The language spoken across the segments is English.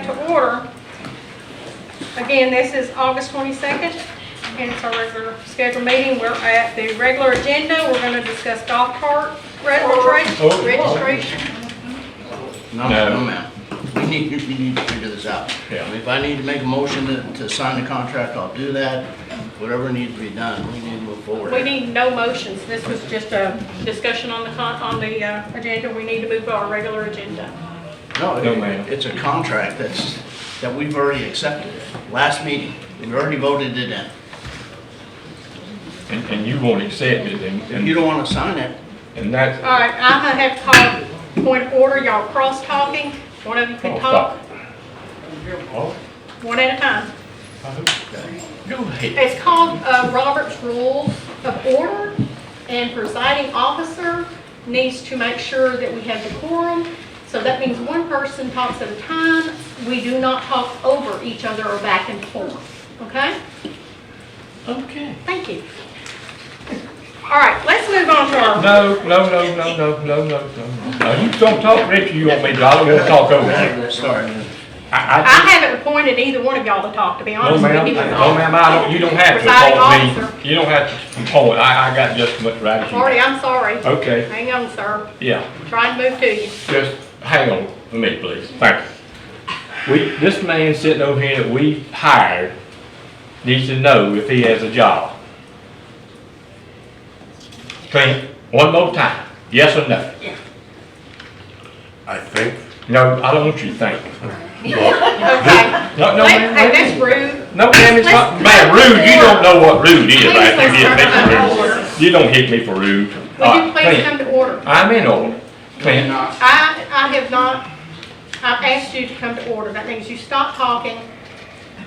back to order. Again, this is August 22nd, and it's our regular scheduled meeting. We're at the regular agenda. We're going to discuss golf cart registration. No, ma'am. We need to figure this out. Yeah. I mean, if I need to make a motion to sign the contract, I'll do that. Whatever needs to be done, we need to move forward. We need no motions. This was just a discussion on the agenda. We need to move to our regular agenda. No, ma'am. it's a contract that we've already accepted. Last meeting, we've already voted it in. And you won't accept it, If you don't want to sign it, and that's. All right, I'm going to have to call point of order. Y'all cross-talking. One of you can talk, Oh, one at a time. go ahead. It's called Robert's Rules of Order, and presiding officer needs to make sure that we have decorum. So that means one person talks at a time. We do not talk over each other or back and forth, okay? Okay. Thank you. All right, let's move on to our... No. You don't talk, Richard, you want me to, I don't want to talk over you. Sorry. I haven't appointed either one of y'all to talk, to be No, honest with ma'am, you. no, ma'am, I don't, you don't have to Presiding appoint officer. me. You don't have to appoint, I got just as much right as you. Marty, I'm sorry. Okay, Hang on, sir. yeah, Trying to move to you. just hang on a minute, please, thank you. This man sitting over here that we hired needs to know if he has a job. Clint, one more time, yes or no? I think. No, I don't want you to think. Okay. No, Hey, ma'am. that's rude. No, ma'am, it's not, ma'am, rude, you don't know what rude is right there. You hit me for rude. You don't hit me for rude. Would you please come to order? I'm in order. Clint, I have not, I've asked you to come to order. That means you stop talking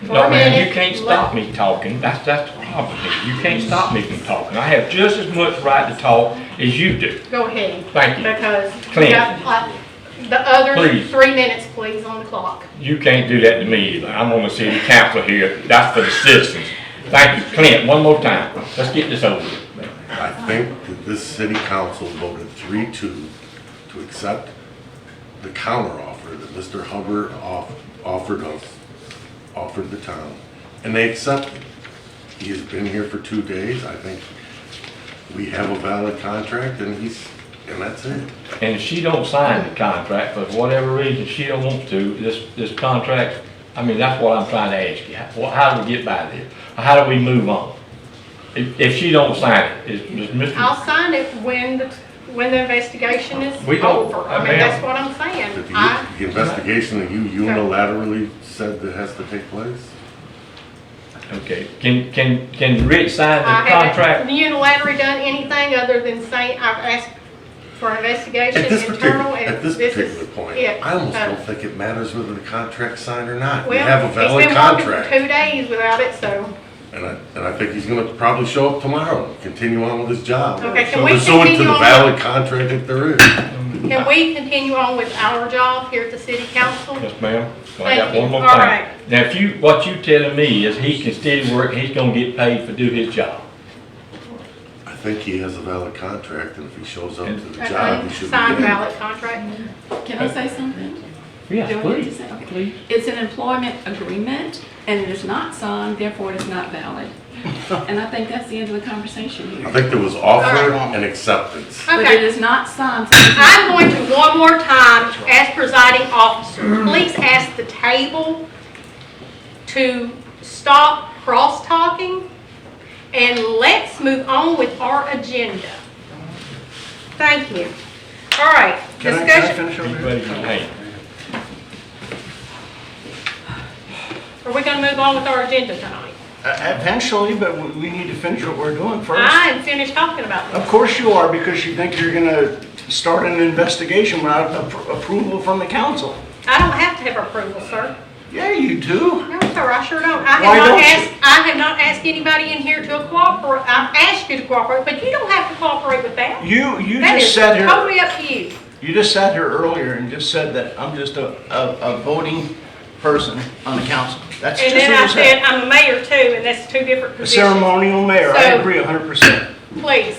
for no, a ma'am, minute. you can't stop me talking. That's the problem here. You can't stop me from talking. I have just as much right to talk as you do. Go ahead. Thank you. Because Clint. you got the other Please. 3 minutes, please, on the clock. You can't do that to me either. I'm on the city council here. That's for the citizens. Thank you. Clint, one more time. Let's get this over with. I think that this city council voted 3-2 to accept the counteroffer that Mr. Hubbard offered the town, and they accepted. He has been here for 2 days. I think we have a valid contract, and that's it. And if she don't sign the contract, for whatever reason she don't want to, this contract, I mean, that's what I'm trying to ask you. How do we get by this? How do we move on? If she don't sign it, is Mr. I'll sign it when the investigation is We don't- over. I mean, ma'am. that's what I'm saying. But the investigation that you unilaterally said that has to take place? Okay, can Rich sign the I haven't contract? unilaterally done anything other than saying I've asked for an investigation At this internal. and At this is particular point, it. I almost don't think it matters whether the contract's signed or not. We Well, have a he's valid been working for contract. 2 days without it, so. And I think he's gonna probably show up tomorrow, and continue on with his job. Okay, can So we pursuant to continue the on? valid contract that there is. Can we continue on with our job here at the city council? Yes, ma'am. Well, I Thank got you. one more All thing. right. Now, what you telling me is he can steady work, he's gonna get paid for do his job. I think he has a valid contract, and if he shows up to the Okay, job, he should be signed getting. valid contract. Can I say something? Yes, Do I need to please, say? Okay. please. It's an employment agreement, and it is not signed, therefore it is not valid. And I think that's the end of the conversation I here. think there was offer Alright. and acceptance. But it Okay, is not signed. I'm going to one more time, as presiding officer, please ask the table to stop cross-talking and let's move on with our agenda. Thank you. All right, Can I discussion. finish over He's here? ready for paint. Are we going to move on with our agenda tonight? Eventually, but we need to finish what we're doing first. I am finished talking about Of this. course you are, because you think you're gonna start an investigation without approval from the council. I don't have to have approval, sir. Yeah, you do. No, sir, I sure don't. Why don't you? I have not asked anybody in here to cooperate. I've asked you to cooperate, but you don't have to cooperate with that. You That just is sat here, totally up to you. you just sat here earlier and just said that I'm just a voting person on the council. That's And just then what I you said, said. I'm a mayor too, and that's two different A positions. ceremonial mayor, I So- agree 100%. Please,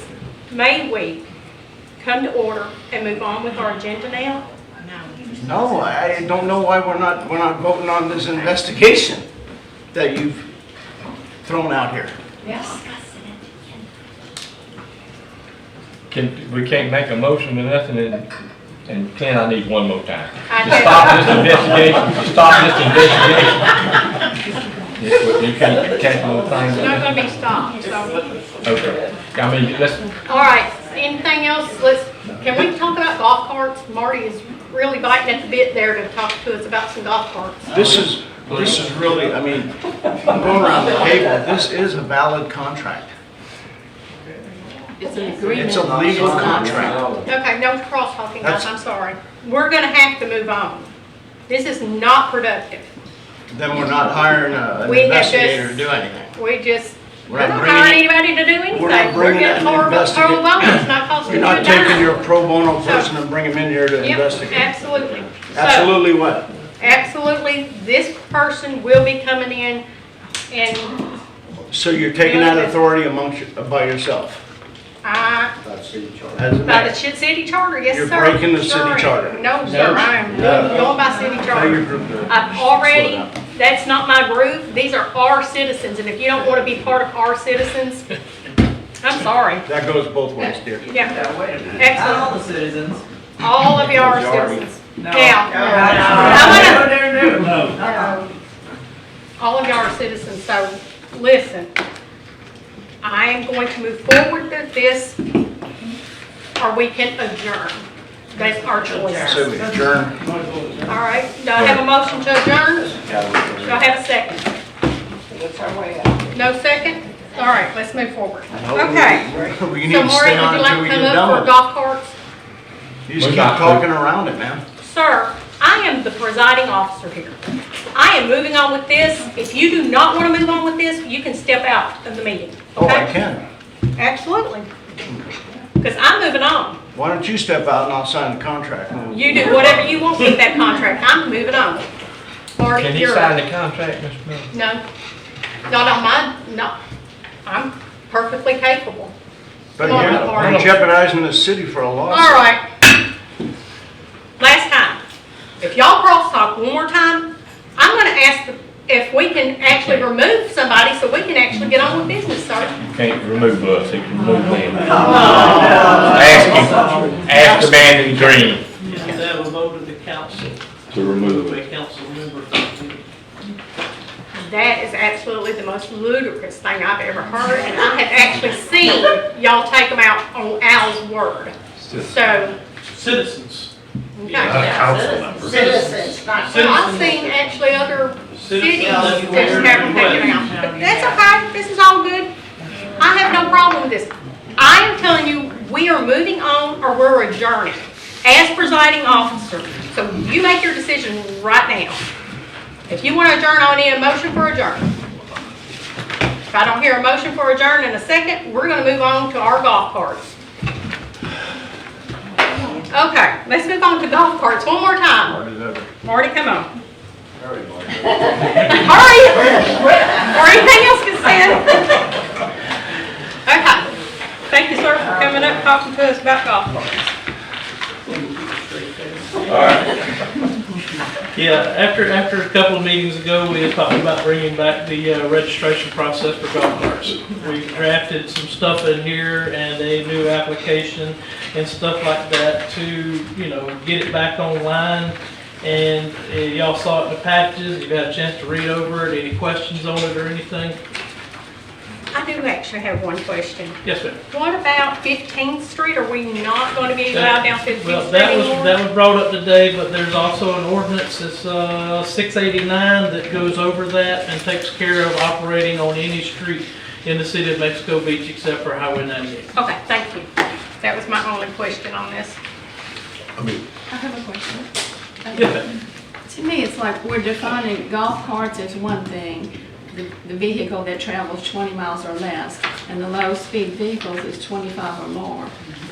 may we come to order and move on with our agenda now? No, I don't know why we're not voting on this investigation that you've thrown out here. We can't make a motion to nothing, and Clint, I need one more time. I To do. stop this investigation, to stop this investigation. You can't no It's not thing. gonna be stopped, so. Okay, I mean, let's, All right, anything else? Can we talk about golf carts? Marty is really biting at the bit there to talk to us about some golf carts. This is really, I mean, I'm going around the table, this is a valid contract. It's an agreement. It's a legal contract. Okay, no cross-talking, guys, I'm sorry. We're gonna have to move on. This is not productive. Then we're not hiring an We have investigator to just- do anything. We're We're not not bringing hiring it- anybody to do anything. we're not bringing getting an more of a investigator. pro bono, it's not costing You're you a not dime. taking your pro bono person and bring him in here to Yep, investigate. absolutely. So, Absolutely what? absolutely, this person will be coming in and So you're taking that authority by yourself? I, As a by the mayor? city charter, yes, sir. You're breaking the city Sure am. charter. No, sir, I am going by city Now charter. you're- I've already, that's not my group, these are our citizens, and if you don't want to be part of our citizens, I'm sorry. That goes both ways, dear. Yeah, Not all excellent. the citizens. All of you are citizens. No. Now, No, I'm no, no. gonna, all of you are citizens, so listen. I am going to move forward with this, or we can adjourn. That's our choice. So we adjourn. All right, do I have a motion to adjourn? Do I have a second? No second? All right, let's move forward. Okay. We need So to Marty, stay would on you until like we to get come up done for with it. golf carts? You just We're keep not- talking around it, man. Sir, I am the presiding officer here. I am moving on with this. If you do not want to move on with this, you can step out of the meeting, Oh, I okay? can. Absolutely. Because I'm moving on. Why don't you step out and I'll sign the contract? You do whatever you want with that contract. I'm moving on. Marty, can he you're sign up. the contract, Mr. Miller? No, not on mine, no. I'm perfectly capable. But Come on, you're Marty. jeopardizing the city for a loss. All right. Last time. If y'all crosstalk one more time, I'm gonna ask if we can actually remove somebody so we can actually get on with business, sir. You can't remove us, he can remove them. Oh. Ask the man in green You have to have a vote of the council to remove a it. council member. That is absolutely the most ludicrous thing I've ever heard, and I have actually seen y'all take them out on Al's word. So, Citizens. okay. Council members. Citizens, not. Well, I've seen actually other cities that Citizens. have them taken out, but that's okay, this is all good. I have no problem with this. I am telling you, we are moving on or we're adjourning as presiding officer. So you make your decision right now. If you want to adjourn, I'll need a motion for adjourn. If I don't hear a motion for adjourn in a second, we're going to move on to our golf carts. Okay, let's move on to golf carts one more time. Marty, come on. Hurry! Or anything else can stand. Okay. Thank you, sir, for coming up, talking to us about golf carts. Yeah, after a couple of meetings ago, we had talked about bringing back the registration process for golf carts. We drafted some stuff in here and a new application and stuff like that to, get it back online. And y'all saw it in the packages, you've had a chance to read over it, any questions on it or anything? I do actually have one question. Yes, ma'am. What about 15th Street? Are we not going to be allowed down 15th Well, Street that was anymore? brought up today, but there's also an ordinance that's 689 that goes over that and takes care of operating on any street in the city of Mexico Beach except for Highway 98. Okay, thank you. That was my only question on this. I mean, I have a question. Yes, ma'am. To me, it's like we're defining golf carts as one thing, the vehicle that travels 20 miles or less, and the low-speed vehicles is 25 or more.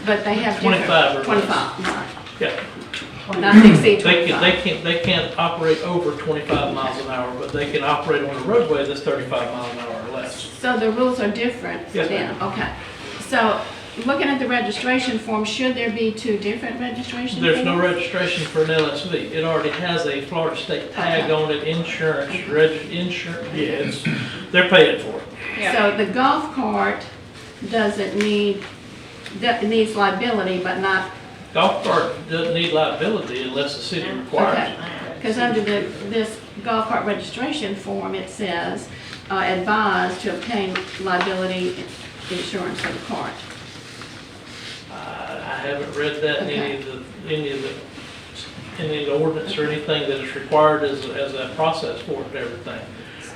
But they have different. 25 or less. 25, I'm sorry. Yeah. Not to exceed They 25. can't operate over 25 miles an hour, but they can operate on a roadway that's 35 miles an hour or less. So the rules are different Yes, then? ma'am. Okay. So looking at the registration form, should there be two different registration forms? There's no registration for an LSV. It already has a Florida State tag on it, insurance, they're paying for it. So the golf cart doesn't need, it needs liability, but not, Golf cart doesn't need liability unless the city requires okay. it. Because under this golf cart registration form, it says, advised to obtain liability insurance for the cart. I haven't read that in any of the ordinance or anything that is required as a process for it and everything.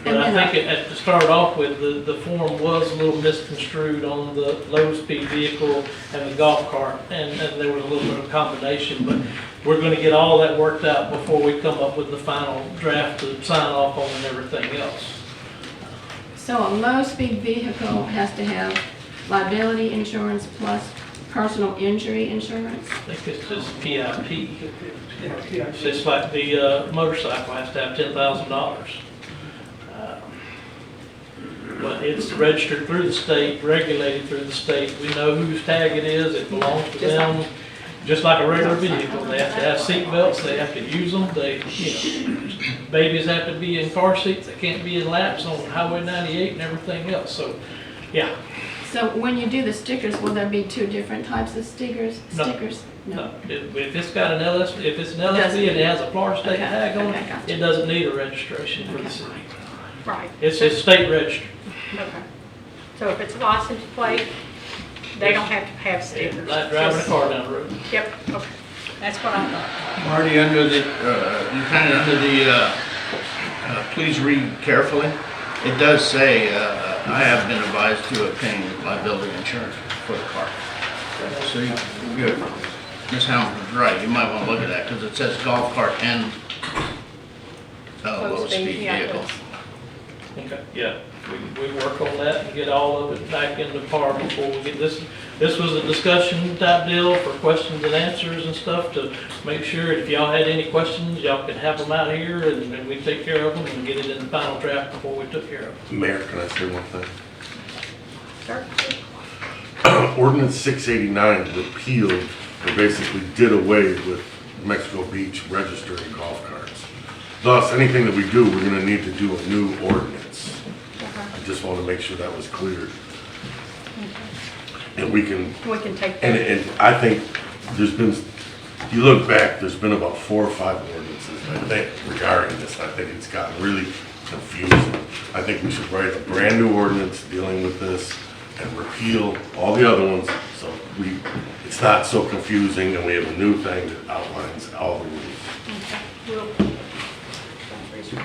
But I think to start off with, the form was a little misconstrued on the low-speed vehicle and the golf cart, and there was a little bit of combination, but we're gonna get all that worked out before we come up with the final draft to sign off on and everything else. So a low-speed vehicle has to have liability insurance plus personal injury insurance? I think it's just PIP. It's just like the motorcycle has to have $10,000. But it's registered through the state, regulated through the state. We know whose tag it is, it belongs to them, just like a regular vehicle. They have to have seat belts, they have to use them, babies have to be in car seats, they can't be in laps on Highway 98 and everything else, so, yeah. So when you do the stickers, will there be two different types of stickers? No. No, if it's got an if it's an LSV and it has a Florida State Okay, tag on okay, gotcha. it, it doesn't need a registration for the city. Right. It's state registered. Okay. So if it's a license plate, they don't have to have stickers. Like driving a Just- car down the road. Yep, okay. That's what I thought. Marty, under the, Lieutenant, under the, please read carefully. It does say, I have been advised to obtain liability insurance for the car. So you're good. Ms. Hamilton's right, you might want to look at that, because it says golf cart and low-speed vehicle. Okay, yeah, we work on that and get all of it back into par before we get this. This was a discussion type deal for questions and answers and stuff to make sure if y'all had any questions, y'all could have them out here and we take care of them and get it in the final draft before we took care of them. Mayor, can I say one thing? Sure. Ordinance 689 repealed, or basically did away with Mexico Beach registering golf carts. Thus, anything that we do, we're gonna need to do a new ordinance. I just want to make sure that was clear. And we can, We can take and, that. and I think there's been, if you look back, there's been about 4 or 5 ordinances, I think, regarding this. I think it's gotten really confusing. I think we should write a brand new ordinance dealing with this and repeal all the other ones, so it's not so confusing, and we have a new thing that outlines all the rules.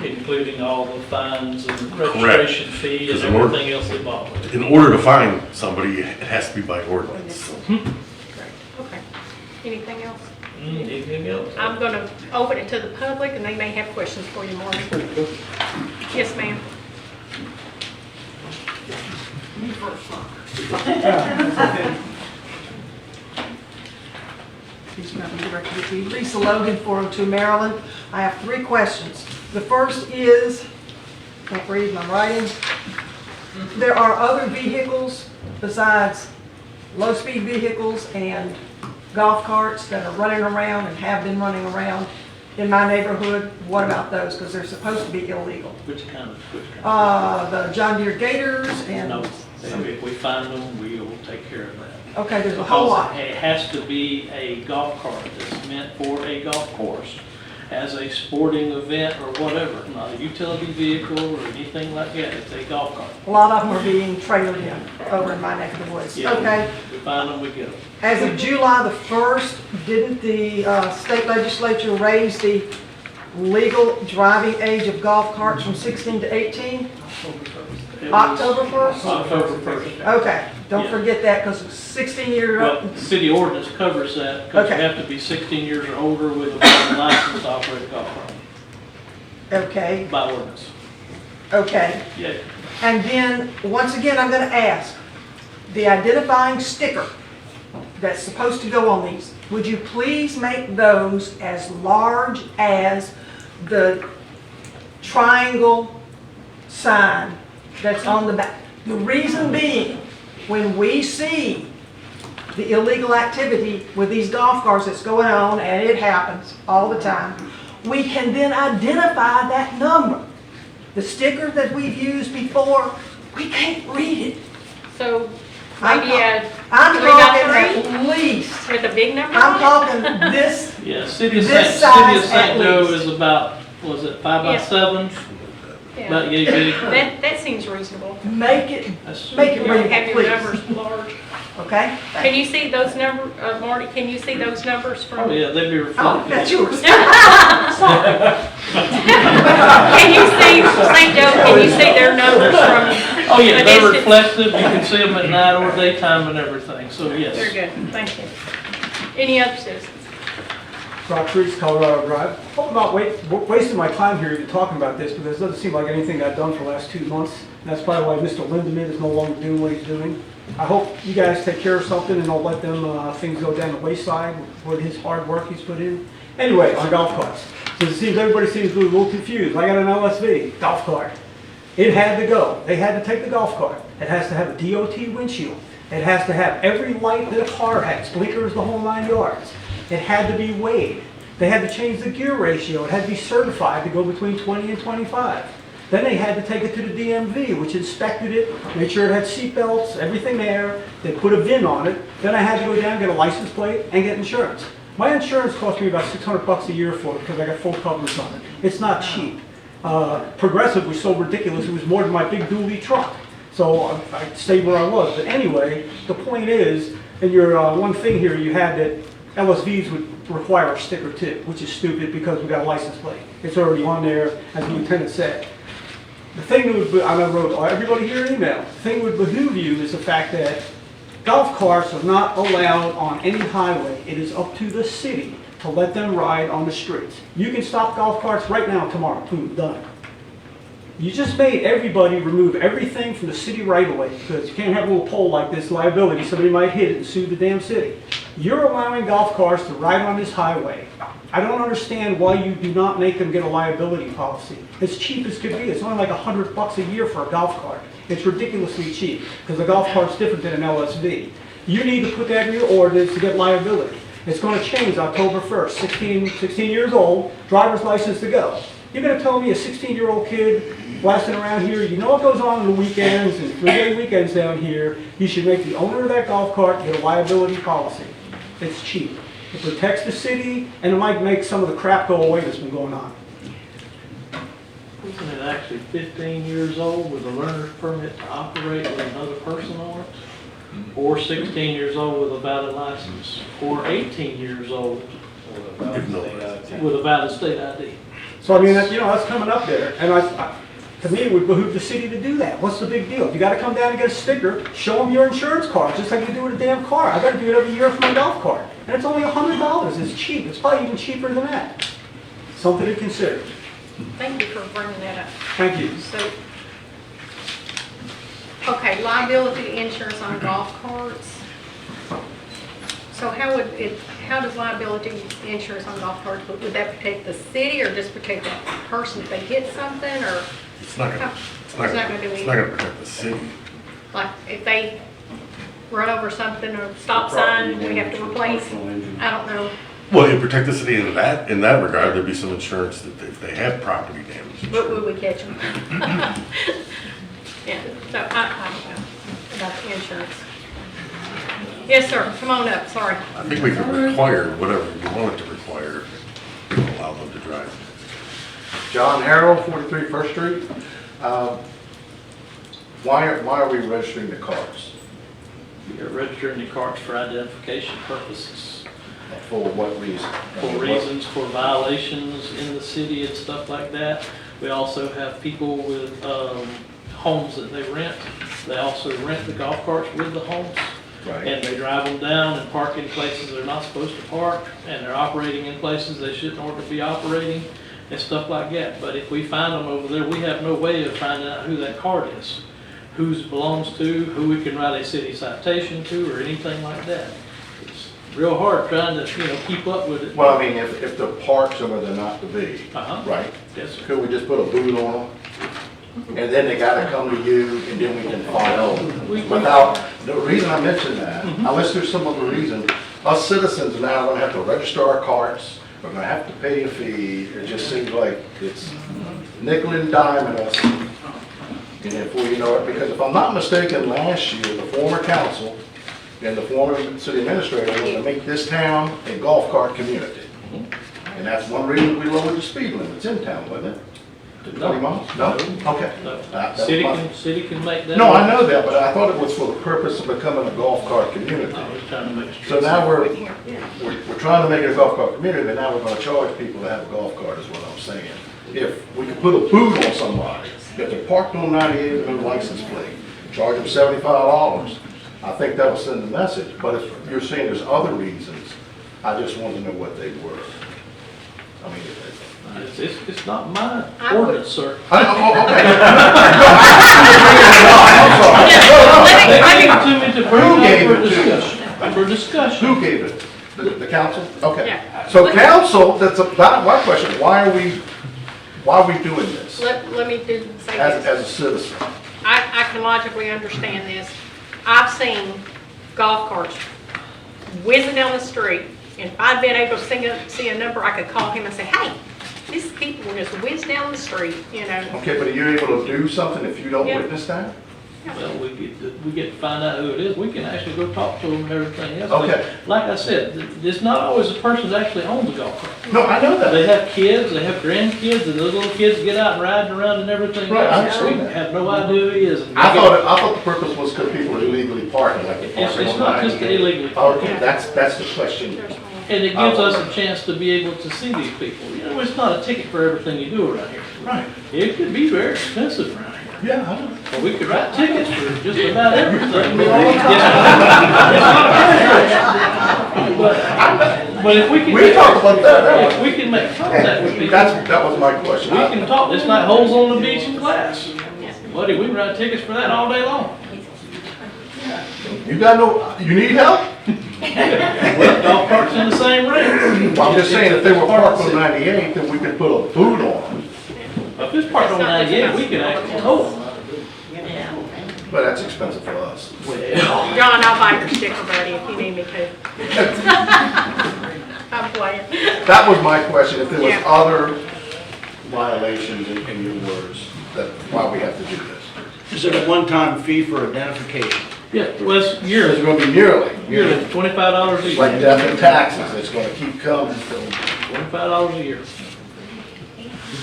Including all the fines and registration fee and Because in order- everything else involved with it. In order to find somebody, it has to be by ordinance. Great. Okay. Anything else? Anything else? I'm going to open it to the public, and they may have questions for you, Marty. Yes, ma'am. Peace Mountain Director with you. Lisa Logan, 402 Maryland. I have 3 questions. The first is, can't read my writing. There are other vehicles besides low-speed vehicles and golf carts that are running around and have been running around in my neighborhood. What about those? Because they're supposed to be illegal. Which kind of? The John Deere Gators and, No, if we find them, we will take care of that. okay, there's a whole lot. It has to be a golf cart that's meant for a golf course, as a sporting event or whatever, not a utility vehicle or anything like that, it's a golf cart. A lot of them are being trailered in over in my neck of the woods. Yeah, Okay. We find them, we get them. As of July the 1st, didn't the state legislature raise the legal driving age of golf carts from 16 to 18? October 1st? October 1st. Okay, don't Yeah. forget that because 16 year Well, the city ordinance covers that, because you Okay. have to be 16 years or older with a valid license to operate a golf cart, Okay, by ordinance. okay. Yeah, And then, once again, I'm going to ask, the identifying sticker that's supposed to go on these, would you please make those as large as the triangle sign that's on the back? The reason being, when we see the illegal activity with these golf carts that's going on, and it happens all the time, we can then identify that number. The sticker that we've used before, we can't read it. So I'm maybe a I'm 3x3 talking at least, with a big number I'm on it? talking this, Yeah, City of This St. City of size St. at Joe least. is about, was it 5 by Yeah. 7? Yeah. About yay big. That seems reasonable. make it That's- Make it You don't have readable, your please. numbers large. Okay? Can you see those numbers, Marty, can you see those numbers from? Oh, yeah, they'd be Oh, reflected. that's yours. Can you see, St. Joe, can you see their numbers from? Oh, yeah, a they're distance? reflective, you can see them at night or daytime and everything, so yes. Very good, thank you. Any other citizens? Rob Trees, Colorado Drive. Hope I'm not wasting my time here even talking about this because it doesn't seem like anything got done for the last 2 months. And that's probably why Mr. Lindeman is no longer doing what he's doing. I hope you guys take care of something and don't let them things go down the wayside with his hard work he's put in. Anyway, on golf carts. So it seems everybody seems to be a little confused. I got an LSV golf cart. It had to go. They had to take the golf cart. It has to have a DOT windshield. It has to have every light that a car has, blinkers, the whole 9 yards. It had to be weighed. They had to change the gear ratio. It had to be certified to go between 20 and 25. Then they had to take it to the DMV, which inspected it, made sure it had seat belts, everything there. They put a VIN on it. Then I had to go down, get a license plate, and get insurance. My insurance cost me about $600 a year for it because I got full coverage on it. It's not cheap. Progressive was so ridiculous, it was more than my big dually truck. So I stayed where I was. But anyway, the point is, in your one thing here, you had that LSVs would require a sticker too, which is stupid because we got a license plate. It's already on there, as the lieutenant said. The thing that would, I wrote everybody here an email, the thing that would behoove you is the fact that golf carts are not allowed on any highway. It is up to the city to let them ride on the streets. You can stop golf carts right now, tomorrow, boom, done. You just made everybody remove everything from the city right away because you can't have a little pole like this, liability, somebody might hit it and sue the damn city. You're allowing golf carts to ride on this highway. I don't understand why you do not make them get a liability policy. It's cheap as could be. It's only like $100 a year for a golf cart. It's ridiculously cheap because a golf cart's different than an LSV. You need to put that in your ordinance to get liability. It's going to change October 1st. 16 years old, driver's license to go. You're going to tell me a 16-year-old kid blasting around here, you know what goes on the weekends and 3-day weekends down here, you should make the owner of that golf cart get a liability policy. It's cheap. It protects the city, and it might make some of the crap go away that's been going on. Isn't it actually 15 years old with a learner's permit to operate with another person on it? Or 16 years old with a valid license? Or 18 years old Give no license. with a valid state ID? So I mean, that's coming up there, and to me, it would behoove the city to do that. What's the big deal? If you got to come down and get a sticker, show them your insurance card, just like you do with a damn car. I got to do it every year for my golf cart, and it's only $100. It's cheap. It's probably even cheaper than that. Something to consider. Thank you for bringing that up. Thank you. So, okay, liability insurance on golf carts. So how does liability insurance on golf carts, would that protect the city or just protect that person if they hit something, or It's not gonna, It's not gonna do it's not gonna protect the city. like if they run over something or stop sign, we have to replace? I don't know. Well, it protect the city in that regard, there'd be some insurance that if they have property damage. But would we catch them? Yeah, so I don't know about the insurance. Yes, sir, come on up, sorry. I think we can require whatever you want it to require, to allow them to drive. John Harrell, 43 First Street. Why are we registering the cars? You're registering the carts for identification purposes, For what reason? for reasons, for violations in the city and stuff like that. We also have people with homes that they rent. They also rent the golf carts with the homes. Right. And they drive them down and park in places they're not supposed to park, and they're operating in places they shouldn't ought to be operating, and stuff like that. But if we find them over there, we have no way of finding out who that cart is, whose it belongs to, who we can write a city citation to, or anything like that. It's real hard trying to, keep up with it. Well, I mean, if the parks are where they're not to be, Uh-huh. right? Yes, sir. Could we just put a boot on them? and then they gotta come to you, and then we can follow. Without, the reason I mentioned that, I let's do some other reason. Us citizens are now gonna have to register our carts, we're gonna have to pay a fee. It just seems like it's nickel and diming us. And before you know it, because if I'm not mistaken, last year, the former council and the former city administrator was to make this town a golf cart community. And that's one reason we lowered the speed limits in town, wasn't it? To 20 miles? No? Okay. No. That was City my- can make that. No, I know that, but I thought it was for the purpose of becoming a golf cart community. I was trying to make So sure. now we're trying to make it a golf cart community, but now we're gonna charge people to have a golf cart, is what I'm saying. If we could put a boot on somebody, if they're parked on 98 with no license plate, charge them $75, I think that will send a message. But if you're saying there's other reasons, I just want to know what they were. I mean, It's not my I would- ordinance, sir. They gave it to me to bring Who up gave for it to you? discussion. For discussion. Who gave it? The council? Okay. Yeah. So council, that's about my question, why are we doing this Let me say as this. a citizen? I can logically understand this. I've seen golf carts whizzing down the street, and if I'd been able to see a number, I could call him and say, hey, these people just whiz down the street, you know. Okay, but are you able to do something if you don't Yeah. witness that? Well, we get to find out who it is. We can actually go talk to them and everything else. Okay. Like I said, it's not always the person that actually owns the golf cart. No, I know that. They have kids, they have grandkids, and those little kids get out and riding around and everything. Right, I else. understand We that. have no idea who he is. I thought the purpose was because people are illegally parking, like they're It's parking on not just 98. illegally. Okay, that's the question. And it gives us a chance to be able to see these people. You know, it's not a ticket for everything you do around here. Right. It could be very expensive around here. Yeah, I know. Well, we could write tickets for just about everything. me all the time. But if we can. We talked about that. If we can make contact with people. That was my question. We can talk, it's like holes on the beach in class. Buddy, we can write tickets for that all day long. You need help? Well, golf carts in the same ring. Well, I'm just saying, if they were parked on 98, then we could put a boot on them. If it's parked on 98, we can actually tow them. But that's expensive for us. John, I'll buy your sticker, buddy, if you need me to. I'm playing. That was my question, if there was Yeah. other violations in your words, that why we have to do this. Is it a one-time fee for identification? Yeah, well, it's It's yearly, gonna be yearly. yearly, $25 a It's like year. death and taxes, it's gonna keep coming. $25 a year.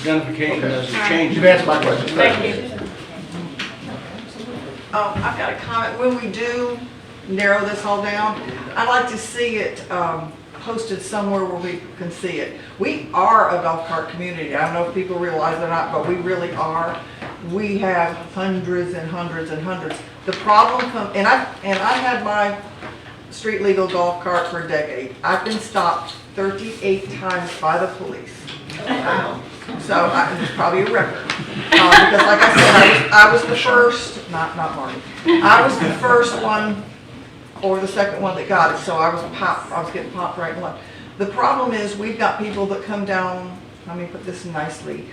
Identification Okay. doesn't change. You've answered my question, Thank you. I've got a comment. When we do narrow this all down, I'd like to see it posted somewhere where we can see it. We are a golf cart community. I don't know if people realize it or not, but we really are. We have hundreds and hundreds and hundreds. The problem comes, and I had my street legal golf cart for a decade. I've been stopped 38 times by the police. So it's probably a record. Because like I said, I was the first, not Marty. I was the first one or the second one that got it, so I was getting popped right and left. The problem is we've got people that come down, let me put this nicely,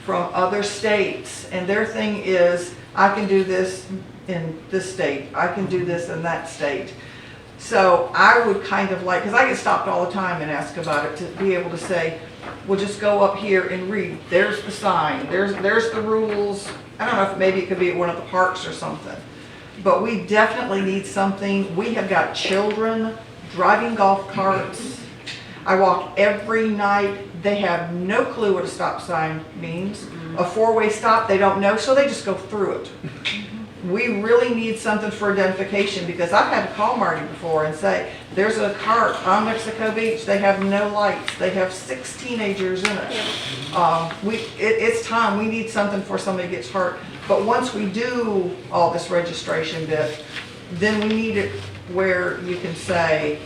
from other states, and their thing is, I can do this in this state, I can do this in that state. So I would kind of like, because I get stopped all the time and asked about it, to be able to say, well, just go up here and read. There's the sign. There's the rules. I don't know if maybe it could be at one of the parks or something. But we definitely need something. We have got children driving golf carts. I walk every night. They have no clue what a stop sign means. A four-way stop, they don't know, so they just go through it. We really need something for identification, because I've had to call Marty before and say, there's a cart on Mexico Beach, they have no lights, they have 6 teenagers in it. It's time, we need something before somebody gets hurt. But once we do all this registration bit, then we need it where you can say,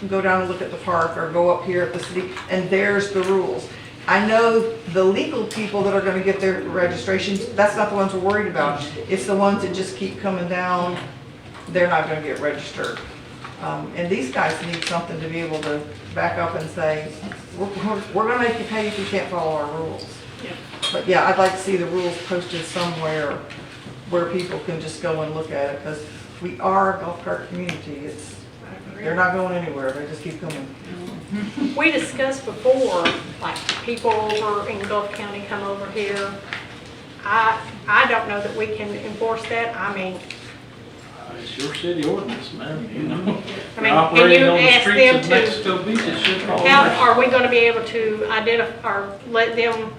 go down and look at the park, or go up here at the city, and there's the rules. I know the legal people that are going to get their registrations, that's not the ones we're worried about. It's the ones that just keep coming down, they're not going to get registered. And these guys need something to be able to back up and say, we're going to make you pay if you can't follow our rules. But yeah, I'd like to see the rules posted somewhere where people can just go and look at it, because we are a golf cart community. They're not going anywhere, they just keep coming. We discussed before, like, people over in Gulf County come over here. I don't know that we can enforce that. I mean, It's your city ordinance, man, you know. I mean, can Operating you on the ask streets them of to, Mexico Beach, it should fall how under. are we gonna be able to identify, or let them,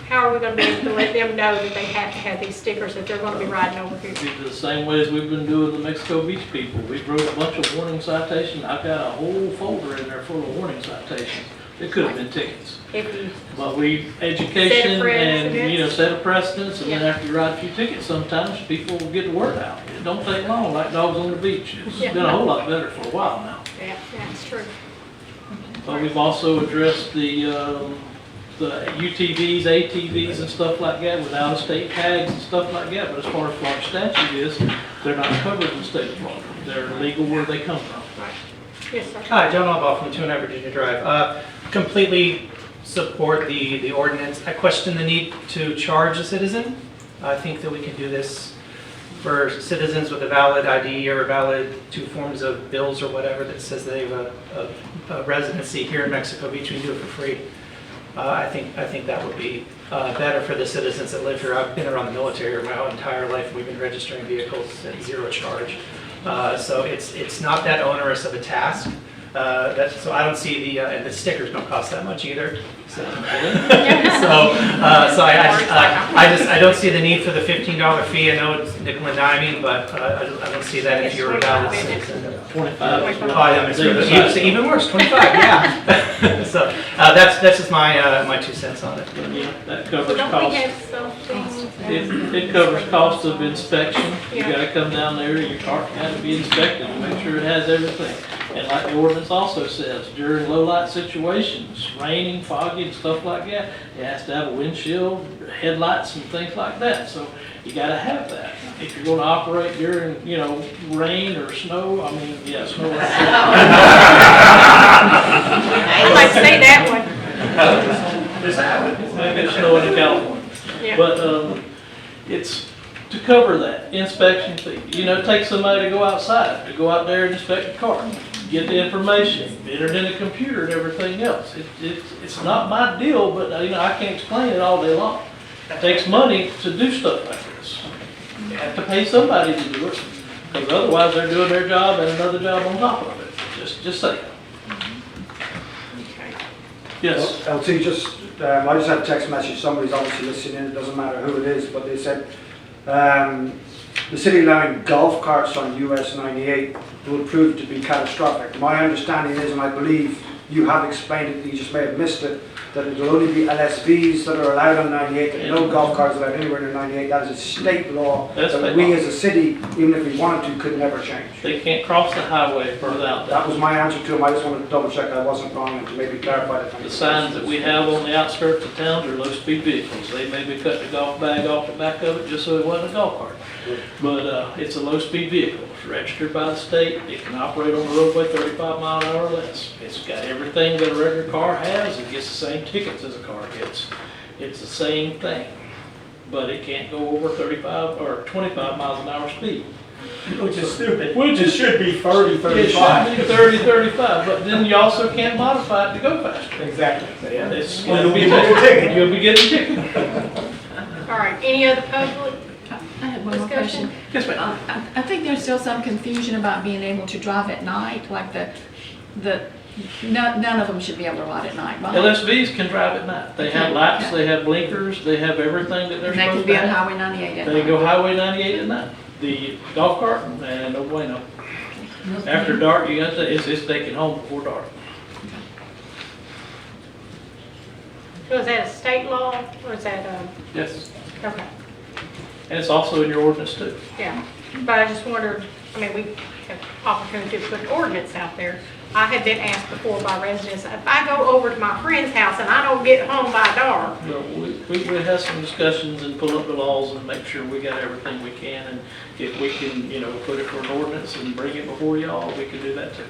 how are we gonna be able to let them know that they have to have these stickers that they're gonna be riding over here? Be the same way as we've been doing the Mexico Beach people. We wrote a bunch of warning citations. I've got a whole folder in there full of warning citations. It could have been tickets. If you, But we, education and, precedence. you know, set a precedence, and then Yeah. after you write a few tickets, sometimes people will get the word out. It don't take long, like dogs on the beach. It's Yeah. been a whole lot better for a while now. yeah, that's true. But we've also addressed the UTVs, ATVs and stuff like that with out-of-state tags and stuff like that. But as far as Florida statute is, they're not covered in the state of Florida. They're legal where they come from. Yes, sir. Hi, John Albaugh from 209 Virginia Drive. Completely support the ordinance. I question the need to charge a citizen. I think that we can do this for citizens with a valid ID or a valid 2 forms of bills or whatever that says they have a residency here in Mexico Beach. We can do it for free. I think that would be better for the citizens that live here. I've been around the military my entire life. We've been registering vehicles at zero charge. So it's not that onerous of a task. So I don't see and the stickers don't cost that much either. So I don't see the need for the $15 fee. I know it's nickel and diming, but I don't see that if you're a valid citizen. 25. Oh, yeah, it's even worse, 25, yeah. So that's just my 2 cents on it. Yeah, that So covers don't we costs. have something? It covers costs of inspection. You Yeah. gotta come down there, your cart has to be inspected to make sure it has everything. And like the ordinance also says, during low light situations, raining, foggy and stuff like that, it has to have a windshield, headlights and things like that. So you gotta have that. If you're gonna operate during, you know, rain or snow, I mean, yeah, snow. I'd like to say that one. Maybe it's snowing in California. Yeah. But, it's to cover that inspection fee. You know, take somebody to go outside, to go out there and inspect the car, get the information, enter it in a computer and everything else. It's not my deal, but, you know, I can't explain it all day long. It takes money to do stuff like this. You have to pay somebody to do it, because otherwise they're doing their job and another job on top of it. Just saying. Yes. LT, I just had a text message, somebody's obviously listening in, it doesn't matter who it is, but they said, the city allowing golf carts on US 98 would prove to be catastrophic. My understanding is, and I believe you have explained it, you just may have missed it, that it will only be LSVs that are allowed on 98, that no golf carts allowed anywhere near 98. That is a state law That's that state we law. as a city, even if we wanted to, could never change. They can't cross the highway without that. That was my answer to him. I just wanted to double check I wasn't wrong and to maybe clarify that. The signs that we have on the outskirts of towns are low-speed vehicles. They maybe cut the golf bag off the back of it just so it wasn't a golf cart. But it's a low-speed vehicle. It's registered by the state. It can operate on the roadway 35 mile an hour or less. It's got everything that a regular car has. It gets the same tickets as a car gets. It's the same thing. But it can't go over 35 or 25 miles an hour speed. Which is stupid. Which It should be 30, It 35. should be 30, 35, but then you also can't modify it to go faster. Exactly. Yeah, it's, Well, you'll be getting a ticket. You'll be getting a ticket. All right, any other public? I have one more Discussion? question. Yes, ma'am. I think there's still some confusion about being able to drive at night, like none of them should be able to ride at night, right? LSVs can drive at night. They have lights, they have blinkers, they have everything that they're And they supposed could to be on have. Highway 98 at They night. go Highway 98 at night. The golf cart, man, no bueno. After dark, you got to, it's taking home before dark. So is that a state law or is that Yes. okay, And it's also in your ordinance too. yeah. But I just wondered, I mean, we have opportunity to put an ordinance out there. I had been asked before by residents, if I go over to my friend's house and I don't get home by dark, Well, we have some discussions and pull up the laws and make sure we got everything we can. And if we can, you know, put it for an ordinance and bring it before y'all, we can do that too.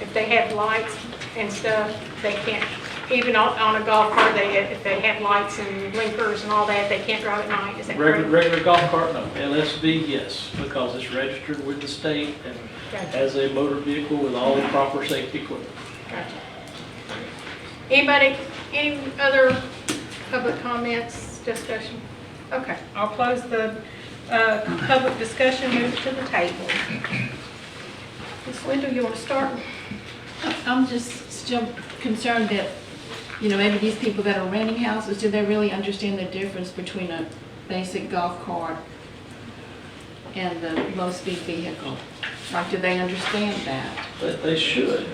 if they have lights and stuff, they can't even on a golf cart, if they have lights and blinkers and all that, they can't drive at night, is that Regular, correct? regular golf cart, no. LSV, yes, because it's registered with the state and Gotcha. has a motor vehicle with all the proper safety equipment. Gotcha. Anybody, any other public comments, discussion? Okay, I'll close the public discussion, move it to the table. Ms. Linda, you want to start? I'm just still concerned that, you know, maybe these people that are renting houses, do they really understand the difference between a basic golf cart and the low-speed vehicle? Like, do they understand that? They should,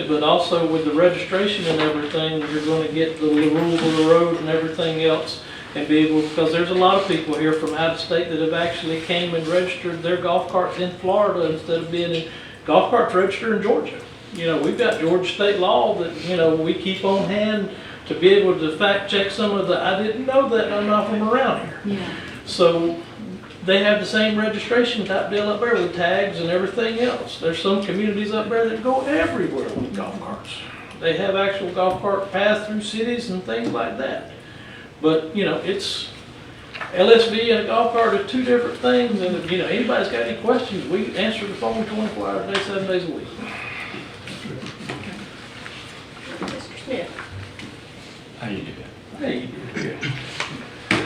but also with the registration and everything, you're gonna get the rules of the road and everything else and be able, because there's a lot of people here from out of state that have actually came and registered their golf carts in Florida instead of being in golf carts registered in Georgia. You know, we've got Georgia state law that, you know, we keep on hand to be able to fact check some of the, I didn't know that, I'm not from around here. Yeah. So they have the same registration type deal up there with tags and everything else. There's some communities up there that go everywhere with golf carts. They have actual golf cart paths through cities and things like that. But, you know, it's LSV and a golf cart are two different things. And if, you know, anybody's got any questions, we answer the phone 24 hours a day, 7 days a week. Mr. Smith? How you do? Hey,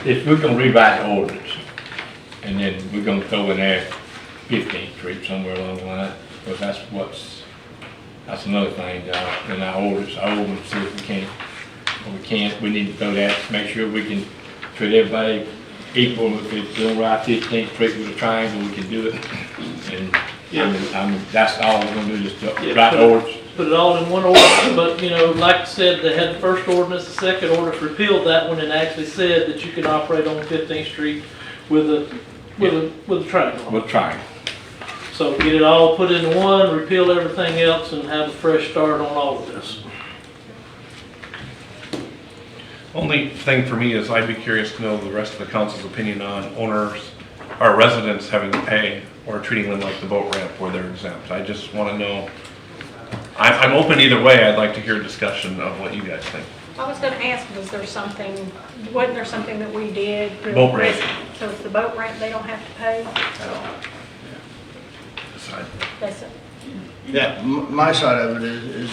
If we're gonna rewrite the ordinance, and then we're gonna throw in there 15th Street somewhere along the line, because that's another thing, in our ordinance, see if we can't, we need to throw that, make sure we can treat everybody equal. If it's doing right 15th Street with a triangle, we can do it. And, that's all we're gonna do, just write the ordinance. put it all in one ordinance, but, you know, like I said, they had the first ordinance, the second ordinance repealed that one and actually said that you can operate on 15th Street with a triangle. We'll try. So get it all put into one, repeal everything else, and have a fresh start on all of this. Only thing for me is I'd be curious to know the rest of the council's opinion on owners or residents having to pay or treating them like the boat ramp where they're exempt. I just want to know, I'm open either way. I'd like to hear a discussion of what you guys think. I was gonna ask, wasn't there something that we did? Boat ramp. So it's the boat ramp, they don't have to pay? At all. Decide. That's it. Yeah, my side of it is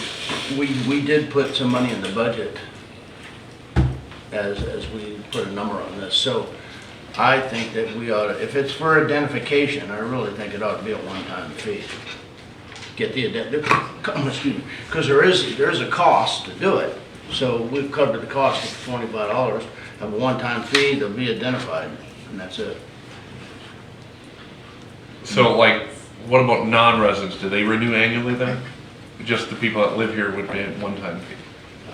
we did put some money in the budget as we put a number on this. So I think that we ought to, if it's for identification, I really think it ought to be a one-time fee. Get the excuse me, because there is a cost to do it. So we've covered the cost of $25, have a one-time fee, they'll be identified, and that's it. So like, what about non-residents? Do they renew annually then? Just the people that live here would pay a one-time fee?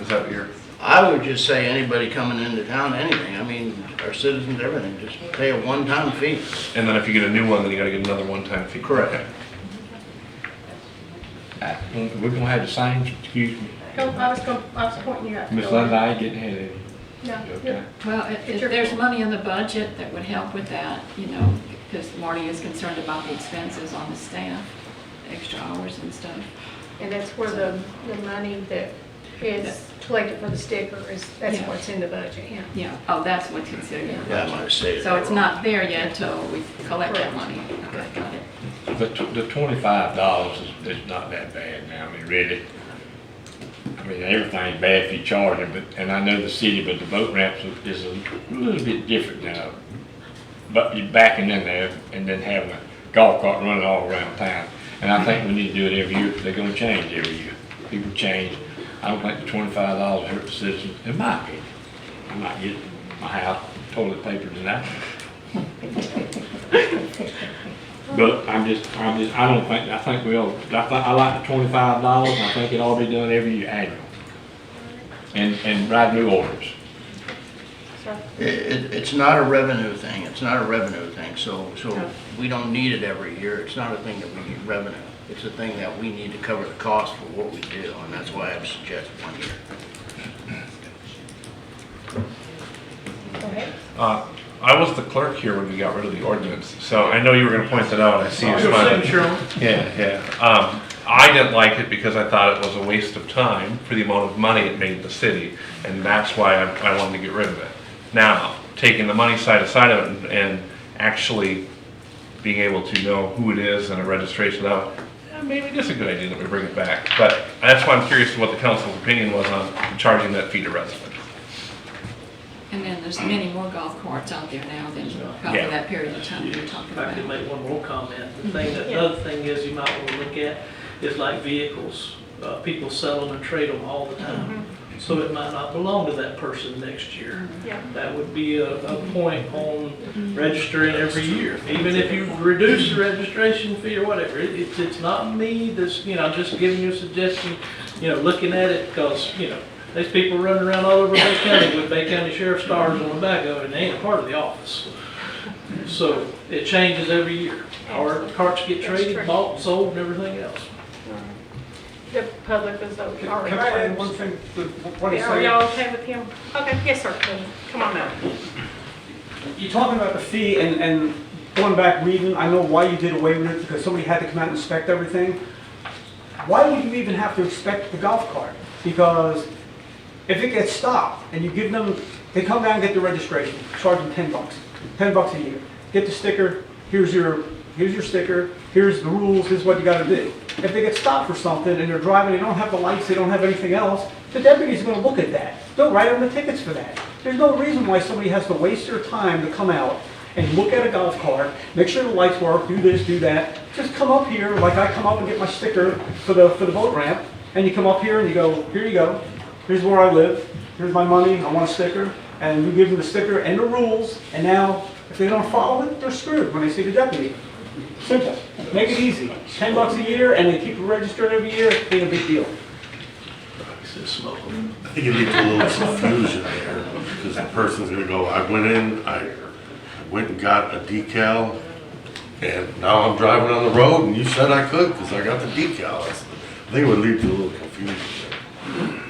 Is that what you're? I would just say anybody coming into town, anything, I mean, our citizens, everything, just pay a one-time fee. And then if you get a new one, then you gotta get another one-time fee? Correct. Okay. We're gonna have the same, excuse me, I was pointing you out. Miss Linda, I ain't getting ahead of you. No, Okay. Well, if there's money in the budget that would help with that, you know, because Marty is concerned about the expenses on the staff, extra hours and stuff. and that's where the money that is collected for the sticker that's Yeah. what's in the budget, yeah. Yeah, oh, that's what's considered. Yeah, I might have stated So that it's wrong. not there yet until we collect that money. Okay, got it. The $25 is not that bad now, I mean, really. I mean, everything's bad if you charge it, but, and I know the city, but the boat ramps is a little bit different now. But you're backing in there and then having a golf cart running all around town. And I think we need to do it every year, because they're gonna change every year. People change. I don't think the $25 hurt the citizens, in my opinion. I might get my house toilet paper tonight. But I don't think, I think we ought, I like the $25, and I think it ought to be done every year, annual. And write new orders. So, It's not a revenue thing, so we don't need it every year, it's not a thing that we need revenue. It's a thing that we need to cover the cost for what we do, and that's why I've suggested 1 year. go ahead. I was the clerk here when we got rid of the ordinance, so I know you were gonna point that out, I see your Your smile. signature on it. Yeah. I didn't like it because I thought it was a waste of time for the amount of money it made the city, and that's why I wanted to get rid of it. Now, taking the money side of it and actually being able to know who it is and a registration of it, maybe it is a good idea that we bring it back. But that's why I'm curious what the council's opinion was on charging that fee to residents. And then there's many more golf carts out there now than probably Yeah. that period of time you're talking If I could about. make one more comment, the other thing is you might want to look at is like vehicles. People sell them and trade them all the time. So it might not belong to that person next year. Yeah. That would be a point on registering every year. Even if you reduce the registration fee or whatever, it's not me that's, just giving you a suggestion, looking at it, because, there's people running around all over Bay County with Bay County Sheriff stars on the back of it, and they ain't a part of the office. So it changes every year. Our carts get traded, bought, sold, and everything else. The public is already. Can I add one thing to what he's Are saying? y'all okay with him? Okay, yes, sir. Come on now. You're talking about the fee and going back reading, I know why you did away with it, because somebody had to come out and inspect everything. Why would you even have to inspect the golf cart? Because if it gets stopped and you give them, they come down and get the registration, charge them $10, $10 a year. Get the sticker, here's your sticker, here's the rules, this is what you gotta do. If they get stopped for something and they're driving, they don't have the lights, they don't have anything else, the deputy's gonna look at that. They'll write them the tickets for that. There's no reason why somebody has to waste their time to come out and look at a golf cart, make sure the lights work, do this, do that. Just come up here, like I come up and get my sticker for the boat ramp, and you come up here and you go, here you go, here's where I live, here's my money, I want a sticker, and you give them the sticker and the rules, and now, if they don't follow it, they're screwed when they see the deputy. Simple. Make it easy. $10 a year, and they keep it registered every year, it ain't a big deal. I think it leads to a little confusion there, because the person's gonna go, I went in, I went and got a decal, and now I'm driving on the road, and you said I could, because I got the decal. I think it would lead to a little confusion there.